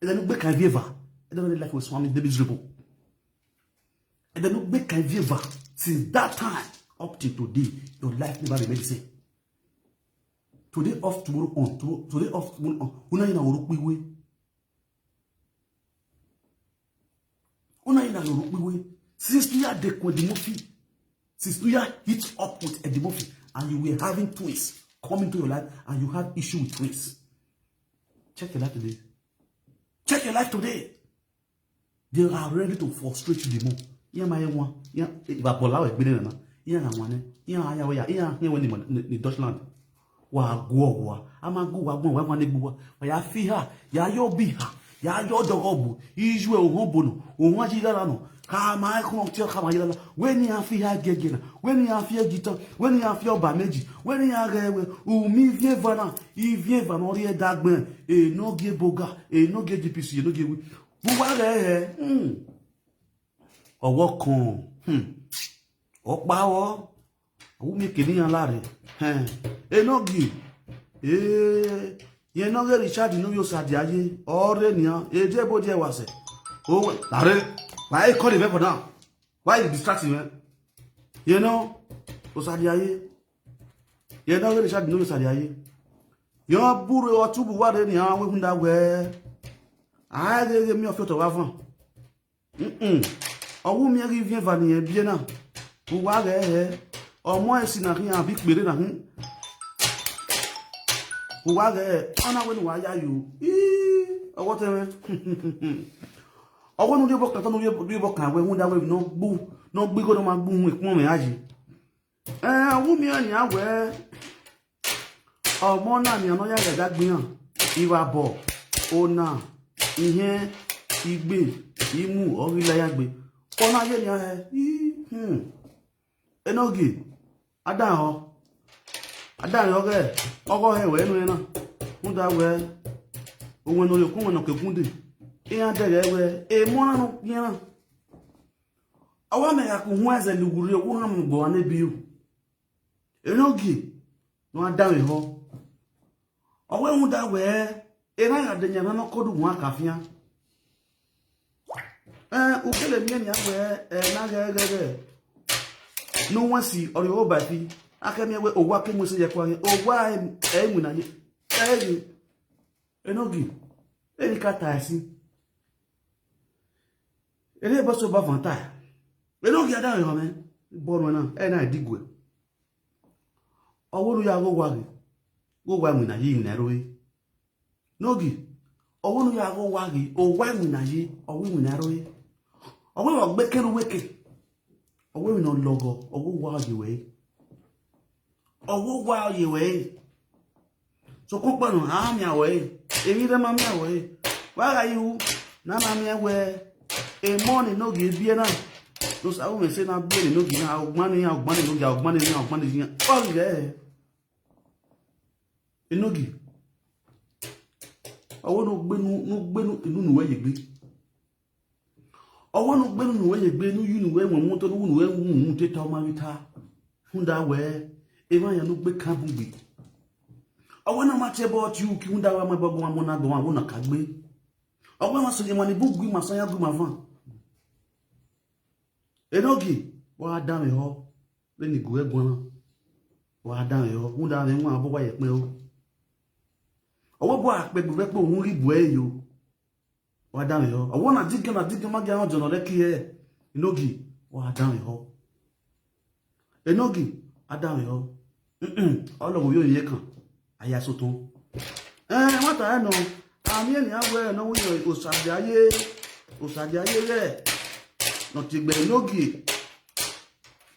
And then you can ever. I don't know like was swimming the miserable. And then look make viva. Since that time up till today, your life never remain the same. Today off, tomorrow on. Today off, tomorrow on. Una ina urukwiwe. Una ina urukwiwe. Since you are the Edimofi, since you are hit up with Edimofi, and you were having twins coming to your life, and you have issue with twins. Check your life today. Check your life today. They are ready to frustrate you the more. Yeah, my one. Yeah, if I pull out a billion, yeah, I want it. Yeah, here when the Deutschland. Wa go, I'm a go, I want to go. But I feel her, ya yo be her, ya yo dogobu, Israel Hobono, Wajilano, Kama Contel Kamayala, when you feel her gegina, when you feel guitar, when you feel bameji, when you are me vievana, Ivievan, Dagman, a no gay boga, a no gay DPC, no gay. Who are there? Or walk on, or power, who make any alare, enogi, ye no get Richard, no use at the aye, or Renia, a debo de was it. Oh, why call him for now? Why you distracting me? You know, Osadiaye, ye no get Richard, no use at the aye. Your buru or two what any hour when that way. I gave me a photo of one. A woman vient vanille bien. Who was there? Or more scenario, a big million. Who was there? Anna, why are you? Or whatever. I want to look at the book when that way no boo, no big on my boom with mommy. A woman, ya wear. Or more than you know that being. If I bought. Oh, now. Ihe igbe imu orileyagbe ona ye ni enogi adaho ge ogo he we nu na nda we onwe no yokun na kekunde iya dere we e mo na no yan awa me ya ku hu eze luguru eku ha mgbo na biu enogi no adawe ho owe hu da we era ya denya na kodu mu akafia ukele mi anya we na gege no wasi ori obati akemi we owa ke mu se ye kwa owa emu na ye enogi erika taisi ere bo so ba vanta enogi ada yo me bonu na na digwe owuru ya go wa mu na yi na roe Nogi, owunu ya go wagi, o wa mu na yi, owi mu na roe. Owi o gbe keru weke. Owi no logo, owo wa yi we. Owo wa yi we. So ko panu ha mi awe, emi re ma mi awe. Wa ga yu na ma mi awe. E money nogi bie na. Those I will say na bie nogi na ogbani nogi. Oh yeah. Enogi owo no gbenu inu nuwe yegbe owo no gbenu nuwe yegbe nu yu nuwe won to nu nuwe mu te ta o ma wita funda we e ma ya no gbe kan bugbe owo na ma che bo ti u ki funda wa ma bobo wa mo na gbo wa na kagbe owo ma so je mo ni bugbe ma so ya gu ma van enogi wa da me ho le ni go egbon wa da me ho funda me won abo wa ye pe o owo bo apegbe pe ohun ribu eyo wa da me ho owo na digge ma ge an jono le ki e enogi wa da me ho enogi ada me ho Ọlọ́run yo yin kan aya so ton wa ta no ami eni awe no wo osaje aye re no ti gbe enogi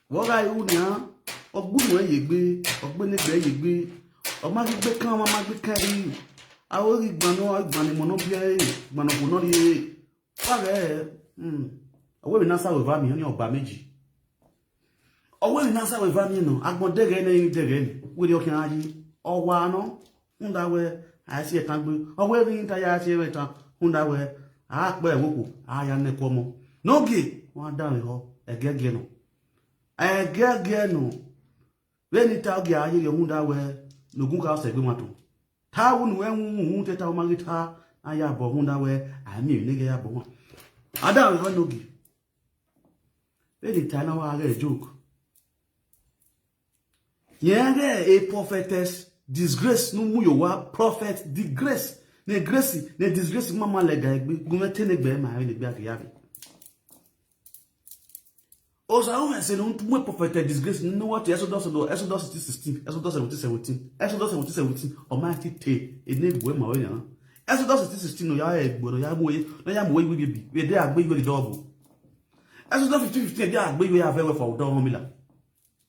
wo ga iwu ni an ogbunu eyegbe ogbeni gbe eyegbe o ma gbe kan ma gbe kan ri awori gbanu mo no bi gbanu ko no ri pare owe mi na sa we va mi ni oba meji owe mi na sa we va mi no agbon dege ni we ri okin ayi owa no nda we a si etan gbe owe ri nta ya si etan nda we a pe woko a ya ne ko mo noge won da mi ho egege no we ni ta oge ayi yo nda we nogun ka se gbe mato ta wonu enwu te ta o magita aya bo hunda we ami ni ge ya bo won ada we nogi Very China wa a joke. Yenge a prophetess disgrace no mu yo wa prophet disgrace ne grace ne disgrace mama lega egbe gumete ne gbe ma le gbe akiyabe. Osaru se no mu prophet disgrace no what Exodus 16 Exodus 17 Exodus 17 o ma ti te ene gbe ma o yan Exodus 16 no ya egboro ya moye no ya moye bi we dey agbe iwe double Exodus 15 dey agbe iwe avewe for do homila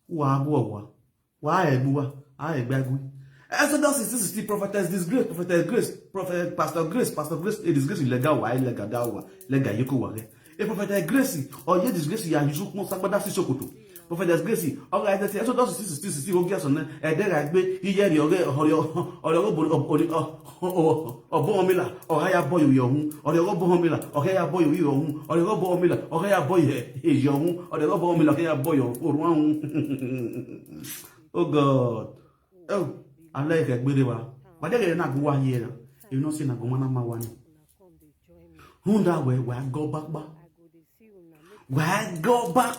wa agbo wa egbuwa a egbagui Exodus 16 prophetess disgrace prophet pastor grace a disgrace illegal wa illegal da wa illegal yeko wa re a prophetess grace o ye disgrace ya yusu kun sagbada si sokoto prophetess grace o ga ide Exodus 16 o gi asan e de ra gbe iye ri ore obo omila o ha ya boyo yo hun ore obo omila o ha ya boyo yo hun ore obo omila o ha ya boyo e yo hun ore obo omila o ha ya boyo orun hun. Oh God. Oh, I like a good one. But they're not go here. You know, see, I go on my one. Who that way? Where go back? Where go back?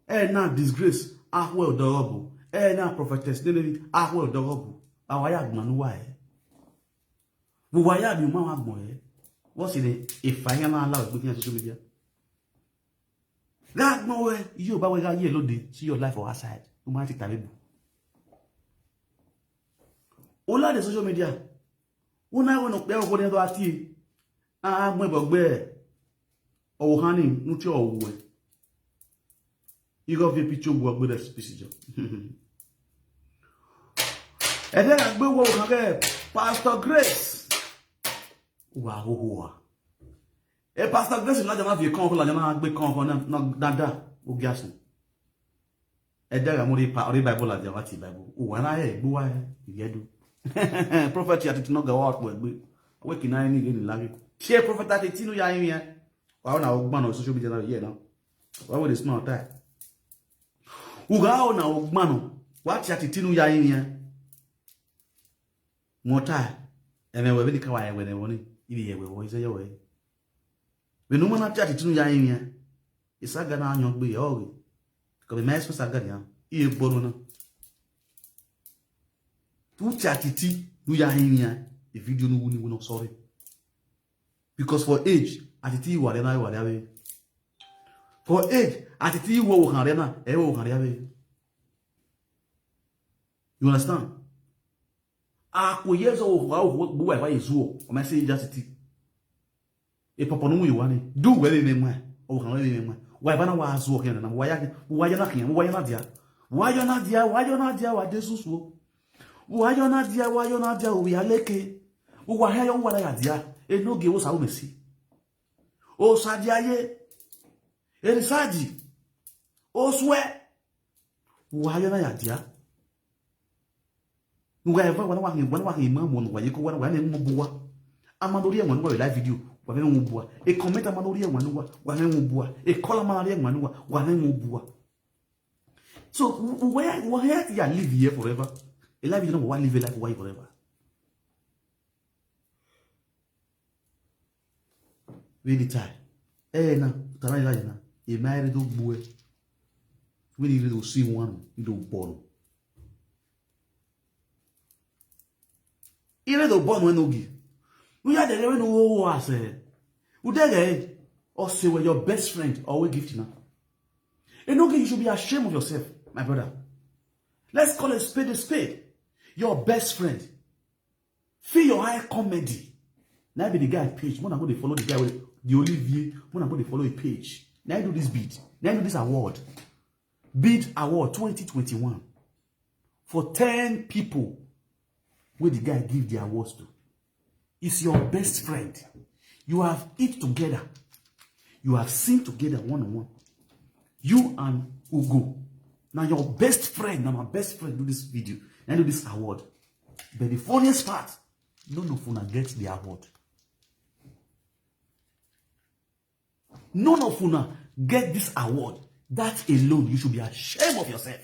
Eh, now disgrace. Ah, well, double. Eh, now prophetess. Ah, well, double. Our yard man, why? Why are you, Mamma boy? What's it if I am allowed looking at social media? God, no way. You, but we got yellow day. See your life or outside. Humanity talibu. Ola de social media. Una won pe o ko to ati. Ah mo gbogbe. O hani nu ti o wo. You go fi picture wo gbe the speech. E de la gbe wo kan ke Pastor Grace. Wa ho ho. E Pastor Grace la jama fi kon ko la jama gbe kon ko na dada o gasin. Edera mo ri Bible la jawa ti Bible o wa na e gbo wa iyedu prophet ya tino ga wa po egbe we kina ni ge ni lari share prophet ati tinu ya yin yan wa na ogbon on social media na ye na wa we dey small time u ga o na ogbon no wa ti ati tinu ya yin yan mo ta e me we bi ka wa ye we ne woni ibi ye we wo ise ye we we no mo na ti ati tinu ya yin yan isaga na anyo gbe ye o Comme mais ça gagne il est bon non tout attitude nous ya rien et vidéo nous non sorry because for age attitude wa na wa ya for age attitude wo kan re na e wo kan re ya you understand a ko yezo wo bu wa yezu o ma say just e papa no mu yo wa ni do we le me o kan le me why bana wa azu oke na wa ya na kian wa ya na dia wa desusu wa ya na dia o ya leke wa ha yo wa ya dia e no ge wo sa o mesi o sa dia ye e risaji o swe wa ya na ya dia wa eva wa ngi mamu no wa yiko wa na mu buwa amadori e mo no live video wa na mu buwa e comment amadori e wa na mu buwa e call amadori e wa na mu buwa. So where you live here forever? A life you don't want to live a life why forever. Really tired. Eh na, tara ila yana. E maire do buwe. We need to see one, you do born. Ile do born when no give. We are the level no was udege or say we're your best friend or we gift now. And okay, you should be ashamed of yourself, my brother. Let's call a spade a spade. Your best friend. Feel your high comedy. Now be the guy page. When I go to follow the guy with the Olivier, when I go to follow a page. Now I do this bid. Now I do this award. Bid award 2021. For 10 people where the guy give the awards to. It's your best friend. You have eat together. You have seen together one-on-one. You and Ugo. Now your best friend, now my best friend do this video. And do this award. But the funniest part, none of you get the award. None of you get this award. That alone, you should be ashamed of yourself.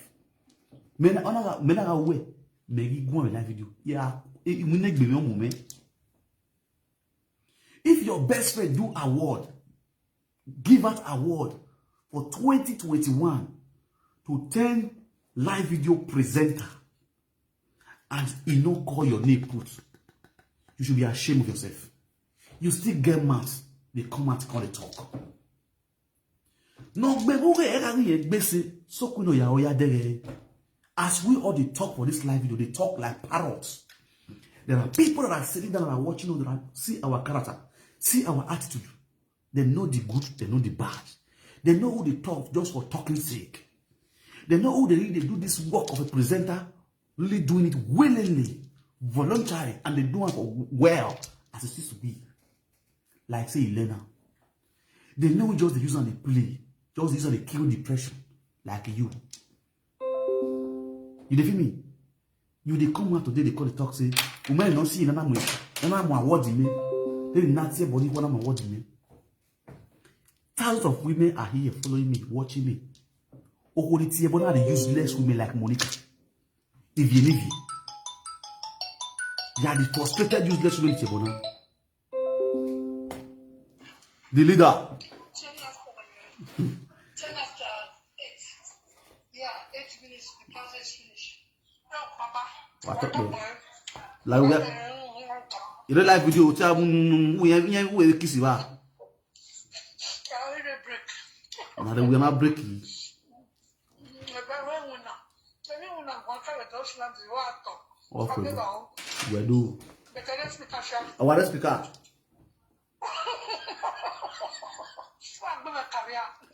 If your best friend do award, give out award for 2021 to turn live video presenter and you no call your name put. You should be ashamed of yourself. You still get mad. They come out call the talk. No, as we all they talk for this live video, they talk like parrots. There are people that are sitting down and are watching us, that see our character, see our attitude. They know the good, they know the bad. They know who they talk just for talking sake. They know who they do this work of a presenter, really doing it willingly, voluntarily, and they do it for well, as it used to be. Like say Elena. They know just the use on the play, just the use on the kill depression, like you. You feel me? You they come out today, they call the talk, say, you might not see another award in me. They did not say body what I'm awarding me. Thousands of women are here following me, watching me. Oh, they useless women like Monica. If you leave you are the frustrated useless women. The leader. 10 after 8. Yeah, 8 minutes. The class is finished. No, Papa. Like we you don't like video. We kiss you. We are not breaking. We do. Our speaker.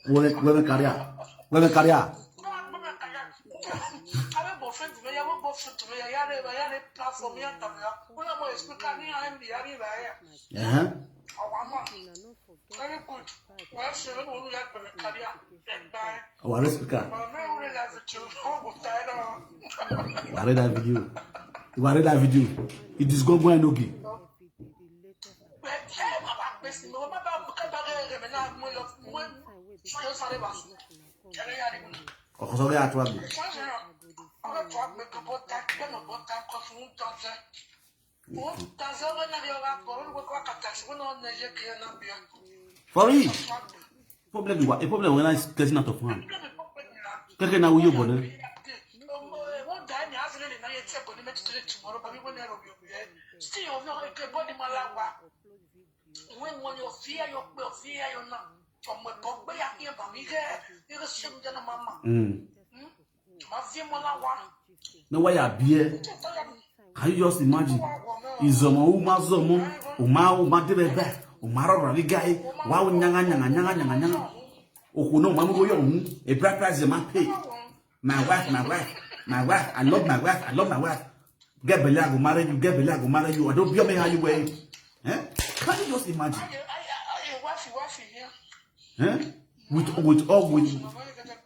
Women career. Very good. Our speaker. That video. It is going to be. For me, problem when I getting out of hand. Keke na uyo bone. No way I beer. Can you just imagine? Izomo umazomo uma debebe umaro ravigai wa nyanga okuno mamu go yo a bride price the man pay. My wife I love my wife. Get belly I go marry you, I don't be me how you way. Eh? Can you just imagine? Eh?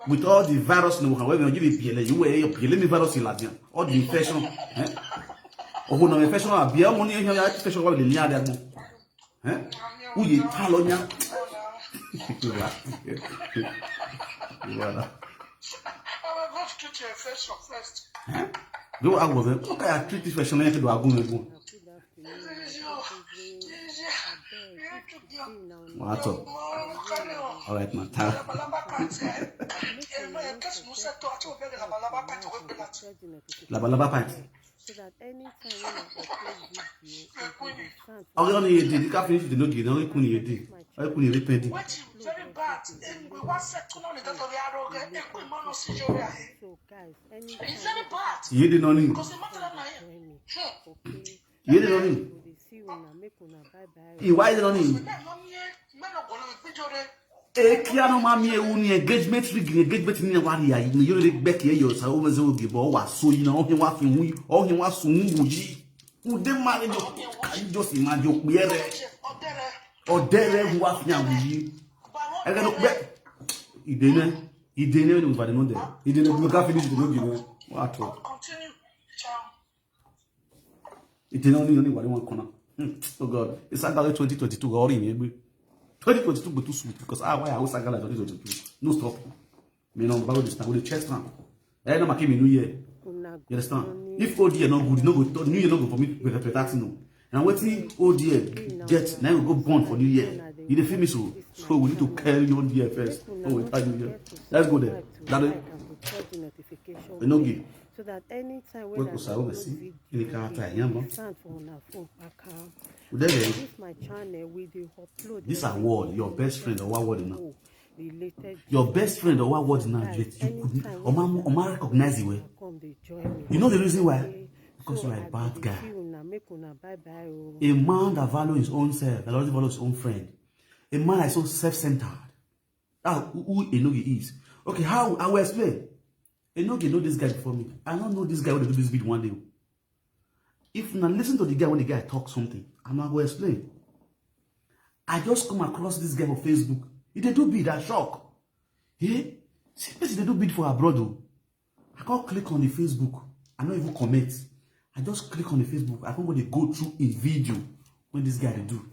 With all the virus no however you give PLA you wear your PLA virus in Latin all the infection eh oh no infection abia money here infection what the nia there eh who you talonya voilà do I go there okay I treat infection here to do agun ego what's up all right man la balaba pint so that anytime when I upload video, ka finish the no give no kun ye dey I kun ye repent very bad we want second on that of yaro get e kun mo no si jore ahe so guys anytime it's very bad ye dey no ni because matter na ye dey no ni e why dey no ni Kiano mami uni engagement ni wari ya ni yore back here yo sa o ze oge bo wa so yi na o hin wa fi hu o hin wa sun wu ji u de mari jo can you just imagine o pe ere odere hu wa fi awu yi e ga no pe idene ni ba de no de idene bu ka finish de no gi no wa to idene ni wa de one corner oh god it's like 2022 ori ni egbe 2022 go too sweet because why I was like 2022 no stop me no about this time with the chest round no make me new year you understand if old year no good no go new year no go for me protecting no and wetin old year get now we go born for new year You dey feel me so we need to carry on there first. Oh, we tell you here. Let's go there. That way. We no give. So that anytime when I upload video, stand for una phone account. This my channel with the upload. This award, your best friend or what word now? Your best friend or what word now? You could Oma recognize you. You know the reason why? Because you are a bad guy. A man that values his own self, that doesn't value his own friend. A man that is so self-centered. That's who Enogi is. Okay, how I will explain. Enogi know this guy before me. I don't know this guy when they do this video one day. If now listen to the guy when the guy talks something, I'm not going to explain. I just come across this guy on Facebook. If they do bid, I shock. Yeah? See, they do bid for abroad. I can't click on the Facebook. I don't even comment. I just click on the Facebook. I can't go through a video when this guy they do.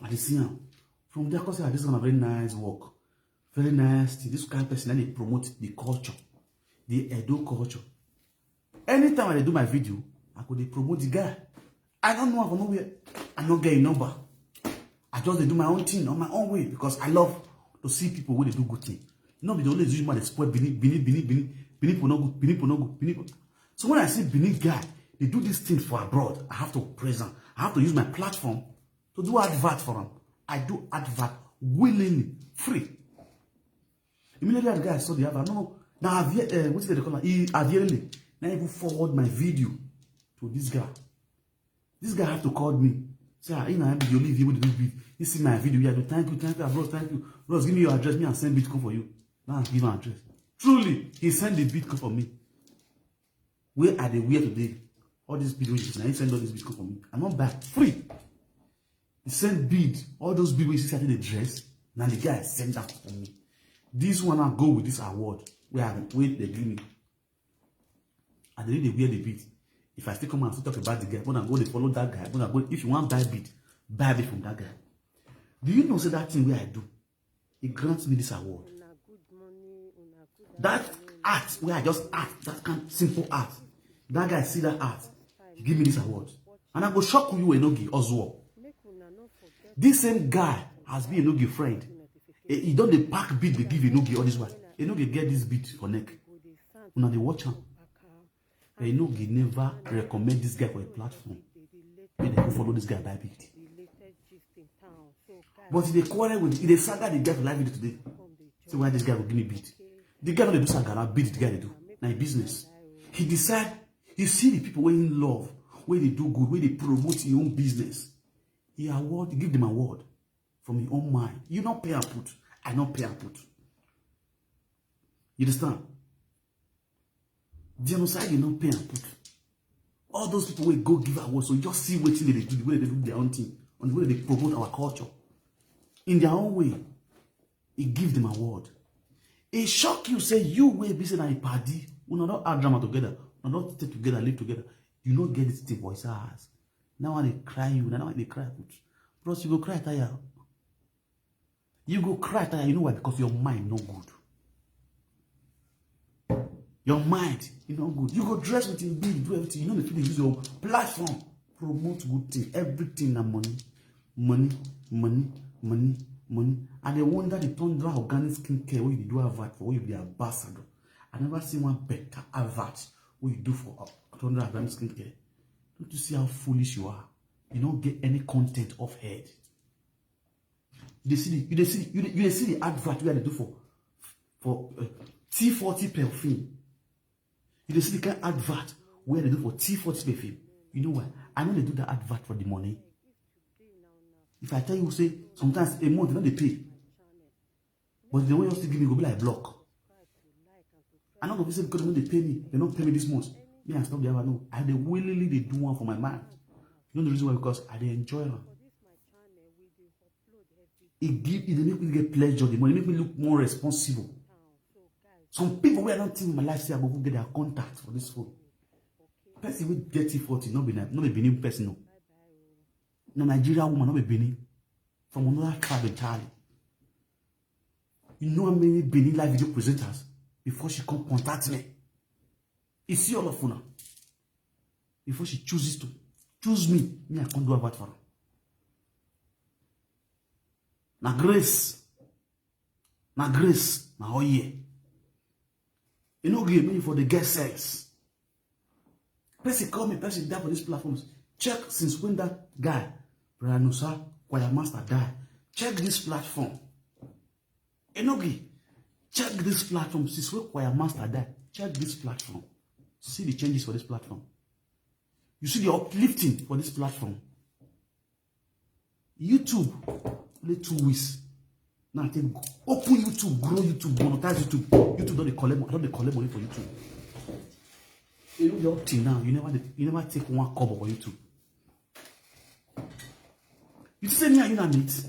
I see him. From there, because this is a very nice work. Very nice. This kind of person, they promote the culture. The Edo culture. Anytime I do my video, I could promote the guy. I don't know from nowhere. I don't get a number. I just do my own thing on my own way because I love to see people when they do good things. Not be the only usually they spoil Benin. So when I see Benin guy, they do these things for abroad. I have to praise them. I have to use my platform to do advert for them. I do advert willingly, free. Immediately the guy saw the advert. No. Now what's the call? Now even forward my video to this guy. This guy have to call me. Say, you know, you live here with the bit. You see my video. Yeah, thank you, bro, thank you. Bro, give me your address. Me and send Bitcoin for you. Now give my address. Truly, he sent the Bitcoin for me. Where are they? Where today? All these videos. Now he send all this Bitcoin for me. I'm not back. Free. He sent bid. All those bid where he started the dress. Now the guy sent that for me. This one I go with this award. Where they give me. And they wear the beat. If I still come and still talk about the guy, when I go, they follow that guy. When I go, if you want buy beat from that guy. Do you know say that thing where I do? He grants me this award. That art where I just act, that kind of simple art. That guy see that art. He give me this award. And I go shock you Enogi Oswald. This same guy has been Enogi friend. He don't the pack beat they give Enogi all this one. Enogi get this beat for neck. Now they watch him. Enogi never recommend this guy for a platform. They go follow this guy by beat. But if they quarrel with if they saga the guy for live video today. See why this guy will give me beat. The guy don't do saga now beat the guy they do. Now business. He decide, you see the people where in love, where they do good, where they promote your own business. He give them award from your own mind. You not pay and put. I not pay and put. You understand? Genocide, you not pay and put. All those people will go give awards, so you just see what they do, the way they do their own thing, and the way they promote our culture. In their own way, he give them award. It shock you, say you will be saying a party, we not add drama together, we not stay together, live together. You not get this thing voice ass. Now when they cry you, now when they cry, plus you go cry tire. You go cry tire, you know why? Because your mind no good. Your mind, you know, good. You go dress with him, do everything. You know, the people use your platform, promote good things, everything and money. And they wonder they turn down organic skincare where you do advert for, where you be ambassador. I never see one better advert where you do for turn down organic skincare. Don't you see how foolish you are? You don't get any content off head. You see the advert where they do for T40 perfume. You see the kind of advert where they do for T40 perfume. You know why? I know they do the advert for the money. If I tell you, say, sometimes a month, they don't pay. But the way you still give me, go be like block. I'm not going to say because when they pay me, they don't pay me this month. Me, I stop the other. No. I they willingly they do one for my mind. You know the reason why? Because I they enjoy them. It make me get pleasure. The money make me look more responsible. Some people who are not in my life say I go get their contact for this phone. Person will get T40, not be Benin person. No. No Nigeria woman, not be Benin. From another tribe entirely. You know how many Benin live video presenters before she come contact me. You see all of her. Before she chooses to choose me, I can't do a bad for her. Na grace. Na grace. Na oye. You know, give me for the get sense. Person call me, person die for these platforms. Check since when that guy, Brother Nusa, choir master died. Check this platform. Enogi, check this platform. Since when choir master died, check this platform. See the changes for this platform. You see the uplifting for this platform. YouTube, only 2 weeks. Now I think open YouTube, grow YouTube, monetize YouTube. YouTube don't collect money for YouTube. You know up till now, you never take 1 kobo for YouTube. You say me and you not meet.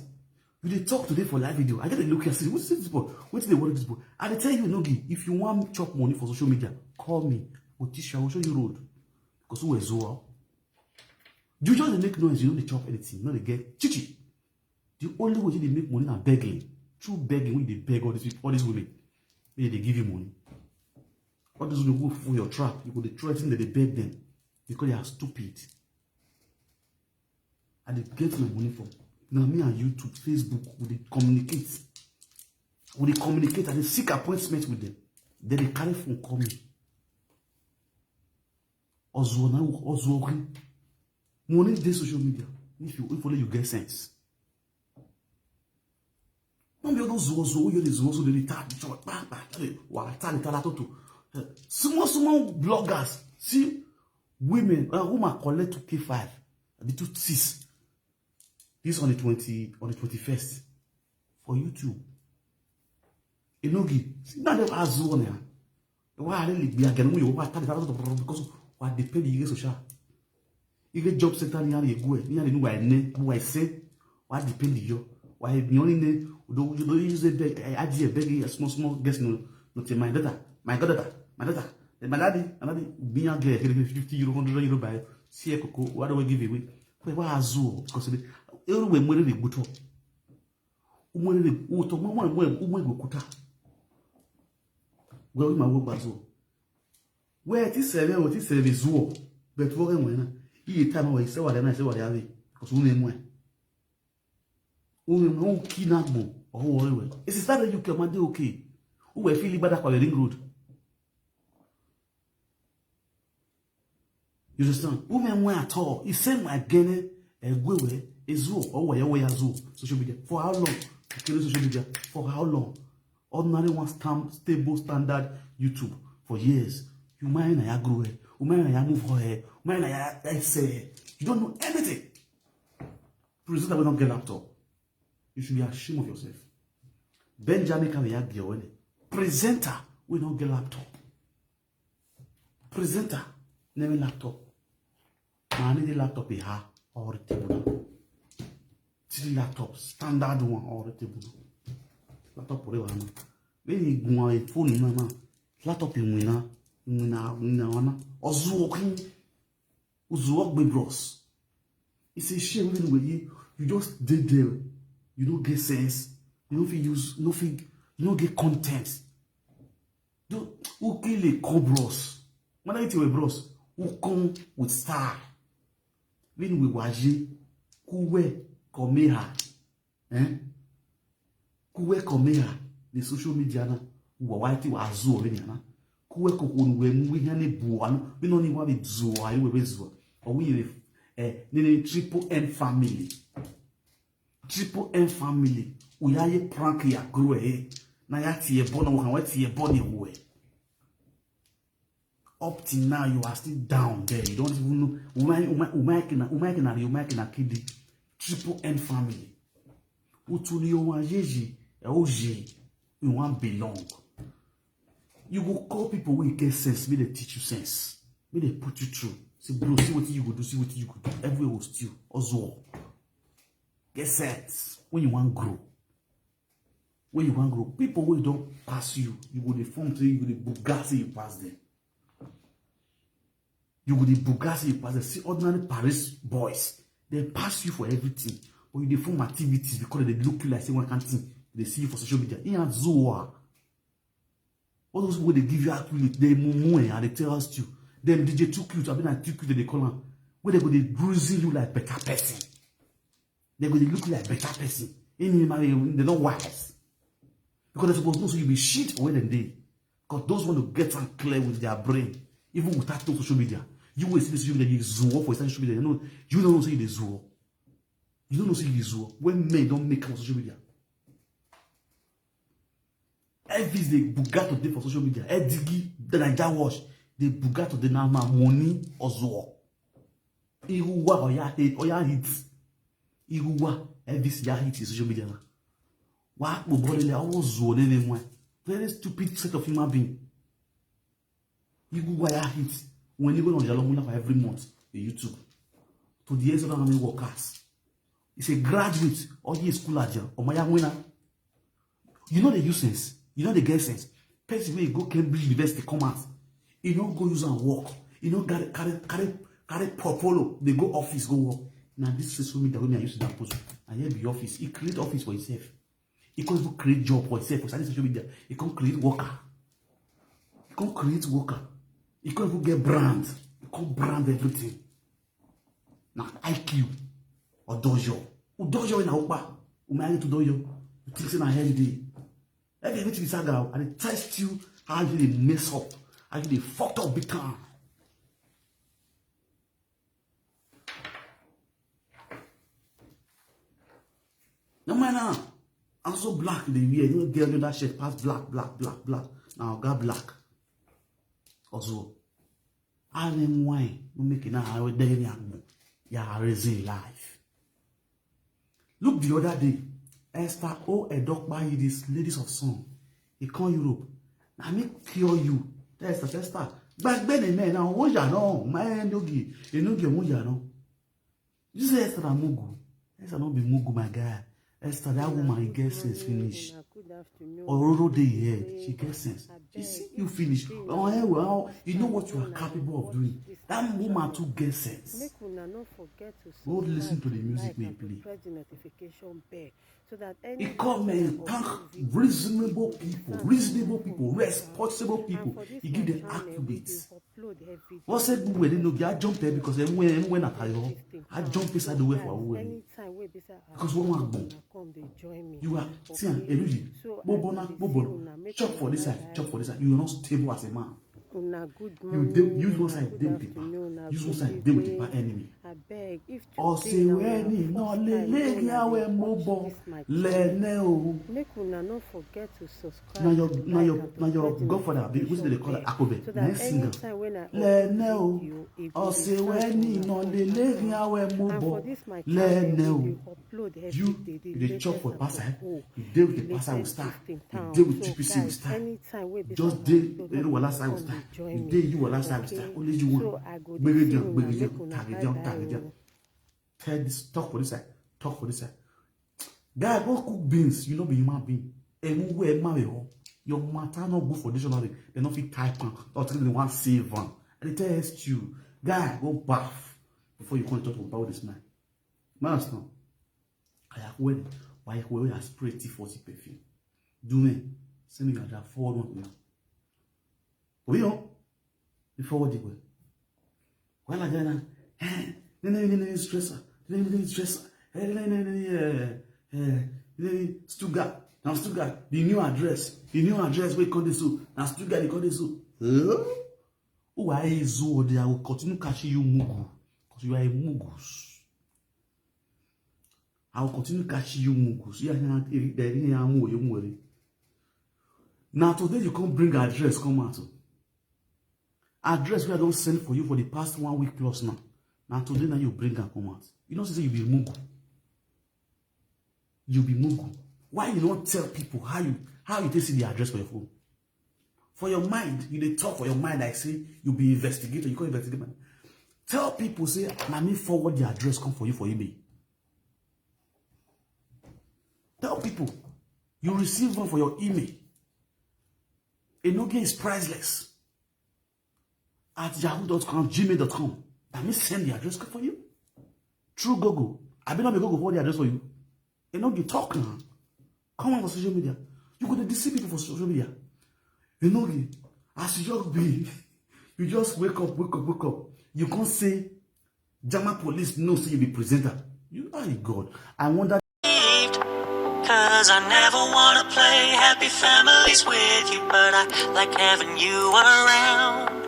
You dey talk today for live video. I get a look and say, what's this boy? What's the word of this boy? And they tell you, Nogi, if you want chop money for social media, call me. Or teacher, I will show you road. Because who is Zoa? You just make noise, you know they chop anything. You know they get chichi. The only way they make money is begging. True begging, when they beg all these women, maybe they give you money. All those women go for your trap. You go to threaten that they beg them because they are stupid. And they get my money from. Now me and YouTube, Facebook, we they communicate. We they communicate and they seek appointment with them. Then they carry phone call me. Ozo money is social media. If only you get sense. Non be those zozo, you the zozo de l'État. Small bloggers. See women who might collect 2K5, the 2.6. This on the 21st for YouTube. Enogi, now they are zone. Why are they be again? We want because what they pay the social. You get job center near the go. Near the new who I say what depend you. Why be only ne? You don't use a beg. I beg a small guest no. Not my daughter, my daughter. Then my daddy, be a girl, 50 euro, 100 euro by see cocoa. What do we give away? Why are zoo? Because everywhere money they go to. Money they go to. Mama, where go kuta? Where my work bazo? Where it is seven, what is seven zoo? But for them when he time away, say what I say what I have. Because who name when? Who no kinagbo or whatever. It's that you can do okay. Who were feeling bad for the ring road. You understand? Women were at all. He said my gene a way a zoo or where a zoo social media. For how long? Social media. For how long? Ordinary one stable standard YouTube for years. You mind I grow it. You mind I move for her. Mind I say you don't know anything. Presenter will not get laptop. You should be ashamed of yourself. Benjamin can be presenter will not get laptop. Presenter never laptop. I need a laptop or a table. 3 laptops, standard one or a table. Laptop for everyone. When you go on a phone in mama, laptop in winner, Ozuok be bros. It's a shame when you just did there. You don't get sense. You don't use nothing. You don't get content. Who kill a co-bros? When I tell you bros, who come with style? When we waji, kuwe komeha, kuwe komeha. The social media na uwaiti wa azu already na. Kuwe kokunwe mwi hane buwanu. We don't need to be zuwa. You will zuwa. Or we nene triple N family. Triple N family. We are a prank ya grow na ya tiye bona wati ye boni we. Up till now, you are still down there. You don't even know. Umai kidi. Triple N family. Utuli owa yeji. Oji. You want belong. You go call people who get sense. May they teach you sense. May they put you through. Say, bro, see what you go do. See what you go do. Everywhere will steal. Also. Get sense. When you want grow. When you want grow. People who don't pass you. You go the form to you. You go the bugatti you pass them. You go the Bugatti, you pass them. See ordinary Paris boys. They pass you for everything. But you form activities because they look you like say one can't think. They see you for social media. In a Zoa. All those people they give you accurate, they mumu and they tell us you. Them DJ too cute, I've been like too cute, they call them. Where they go, they bruising you like better person. They go, they look like better person. They're not wise. Because they're supposed to know so you be shit when they. Because those want to get and clear with their brain, even without no social media. You will see the social media, you zoom for social media. You don't know say they zoom. You don't know say they zoom. When men don't make on social media. Every the Bugatti today for social media. Edigi, the Niger Wash, the Bugatti today now money or zo. Iruwa or ya hate or ya hits. Iruwa every ya hit is social media. What will body always zone anymore? Very stupid set of human being. Iruwa ya hit when you go on Jalomuna for every month in YouTube. To the age of how many workers. It's a graduate or he is school agent or my winner. You know the useless. You know the get sense. Person when you go Cambridge University, come out. You don't go use and work. You don't carry portfolio. They go office, go work. Now this social media when I use that post. And here be office. He create office for himself. He can't create job for himself. For social media, he can't create worker. He can't create worker. He can't even get brand. He can't brand everything. Now IQ or dojo. Dojo in a opa. Married to dojo. You think it's a healthy. Everything is saga, and it tests you how you mess up, how you fucked up big time. No man, I'm so black in the wear. You know, girl, that shit pass black. Now I got black. Also, I am wine. No making now. I will dare you. Yeah, raising life. Look the other day. Esther Edok buy this ladies of song. He come Europe. Now me cure you. Esther. Back then, man, now what you know? My nogi. You know get what you know. You say Esther Mugu. Esther not be Mugu, my guy. Esther, that woman gets sense finish. Ororo day here, she gets sense. She see you finish. Oh, well, you know what you are capable of doing. That woman too gets sense. Go listen to the music we play. So that it come and thank reasonable people, responsible people. He give them activates. What said we didn't know? I jumped there because when I jump inside the way for a way. Because one you are see Bobona, chop for this side. You are not stable as a man. Use one side, deal with the use one side, deal with the enemy. Or say when no lele yawe mobo leneo. Make una not forget to subscribe. Now your godfather, which they call it Akobe. Next singer. Leneo. Or say when no lele yawe mobo leneo. You the chop for passer. You deal with the passer with start. You deal with GPC with start. Just deal with the last side with start. You deal you last time with start. Only you want. Tell this, talk for this side. Guy, go cook beans, you know be human being. And who marry your matter not good for dictionary. They not fit type or tell them one save one. And they test you. Guy, go bath before you come talk about this man. Master, I have wedding. Why we have spray T40 perfume? Do me. Send me that forward one now. We know before what they go. Well, I done. Stressor. Stuttgart. Now Stuttgart. The new address. Where call this so. Now Stuttgart they call this so. Who are you? They will continue catching you mugu. Because you are a mugus. I will continue catching you mugus. Now today you can't bring address. Come out. Address where I don't send for you for the past 1 week plus now. Now today now you bring and come out. You don't say you be mugu. You be mugu. Why you don't tell people how you take see the address for your phone? For your mind, you dey talk for your mind. I say you be investigator. You can't investigate. Man. Tell people say, "Let me forward the address. Come for you for email." Tell people you receive one for your email. Enoge is priceless. At yahoo.com, gmail.com. Let me send the address for you. Through Google. I be not be Google for the address for you. Enoge talk now. Come on for social media. You go to deceive people for social media. Enoge, as you just be, you just wake up. You can't say, Jama police no say you be presenter. You are God. I wonder. 'Cause I never wanna play happy families with you, but I like having you around.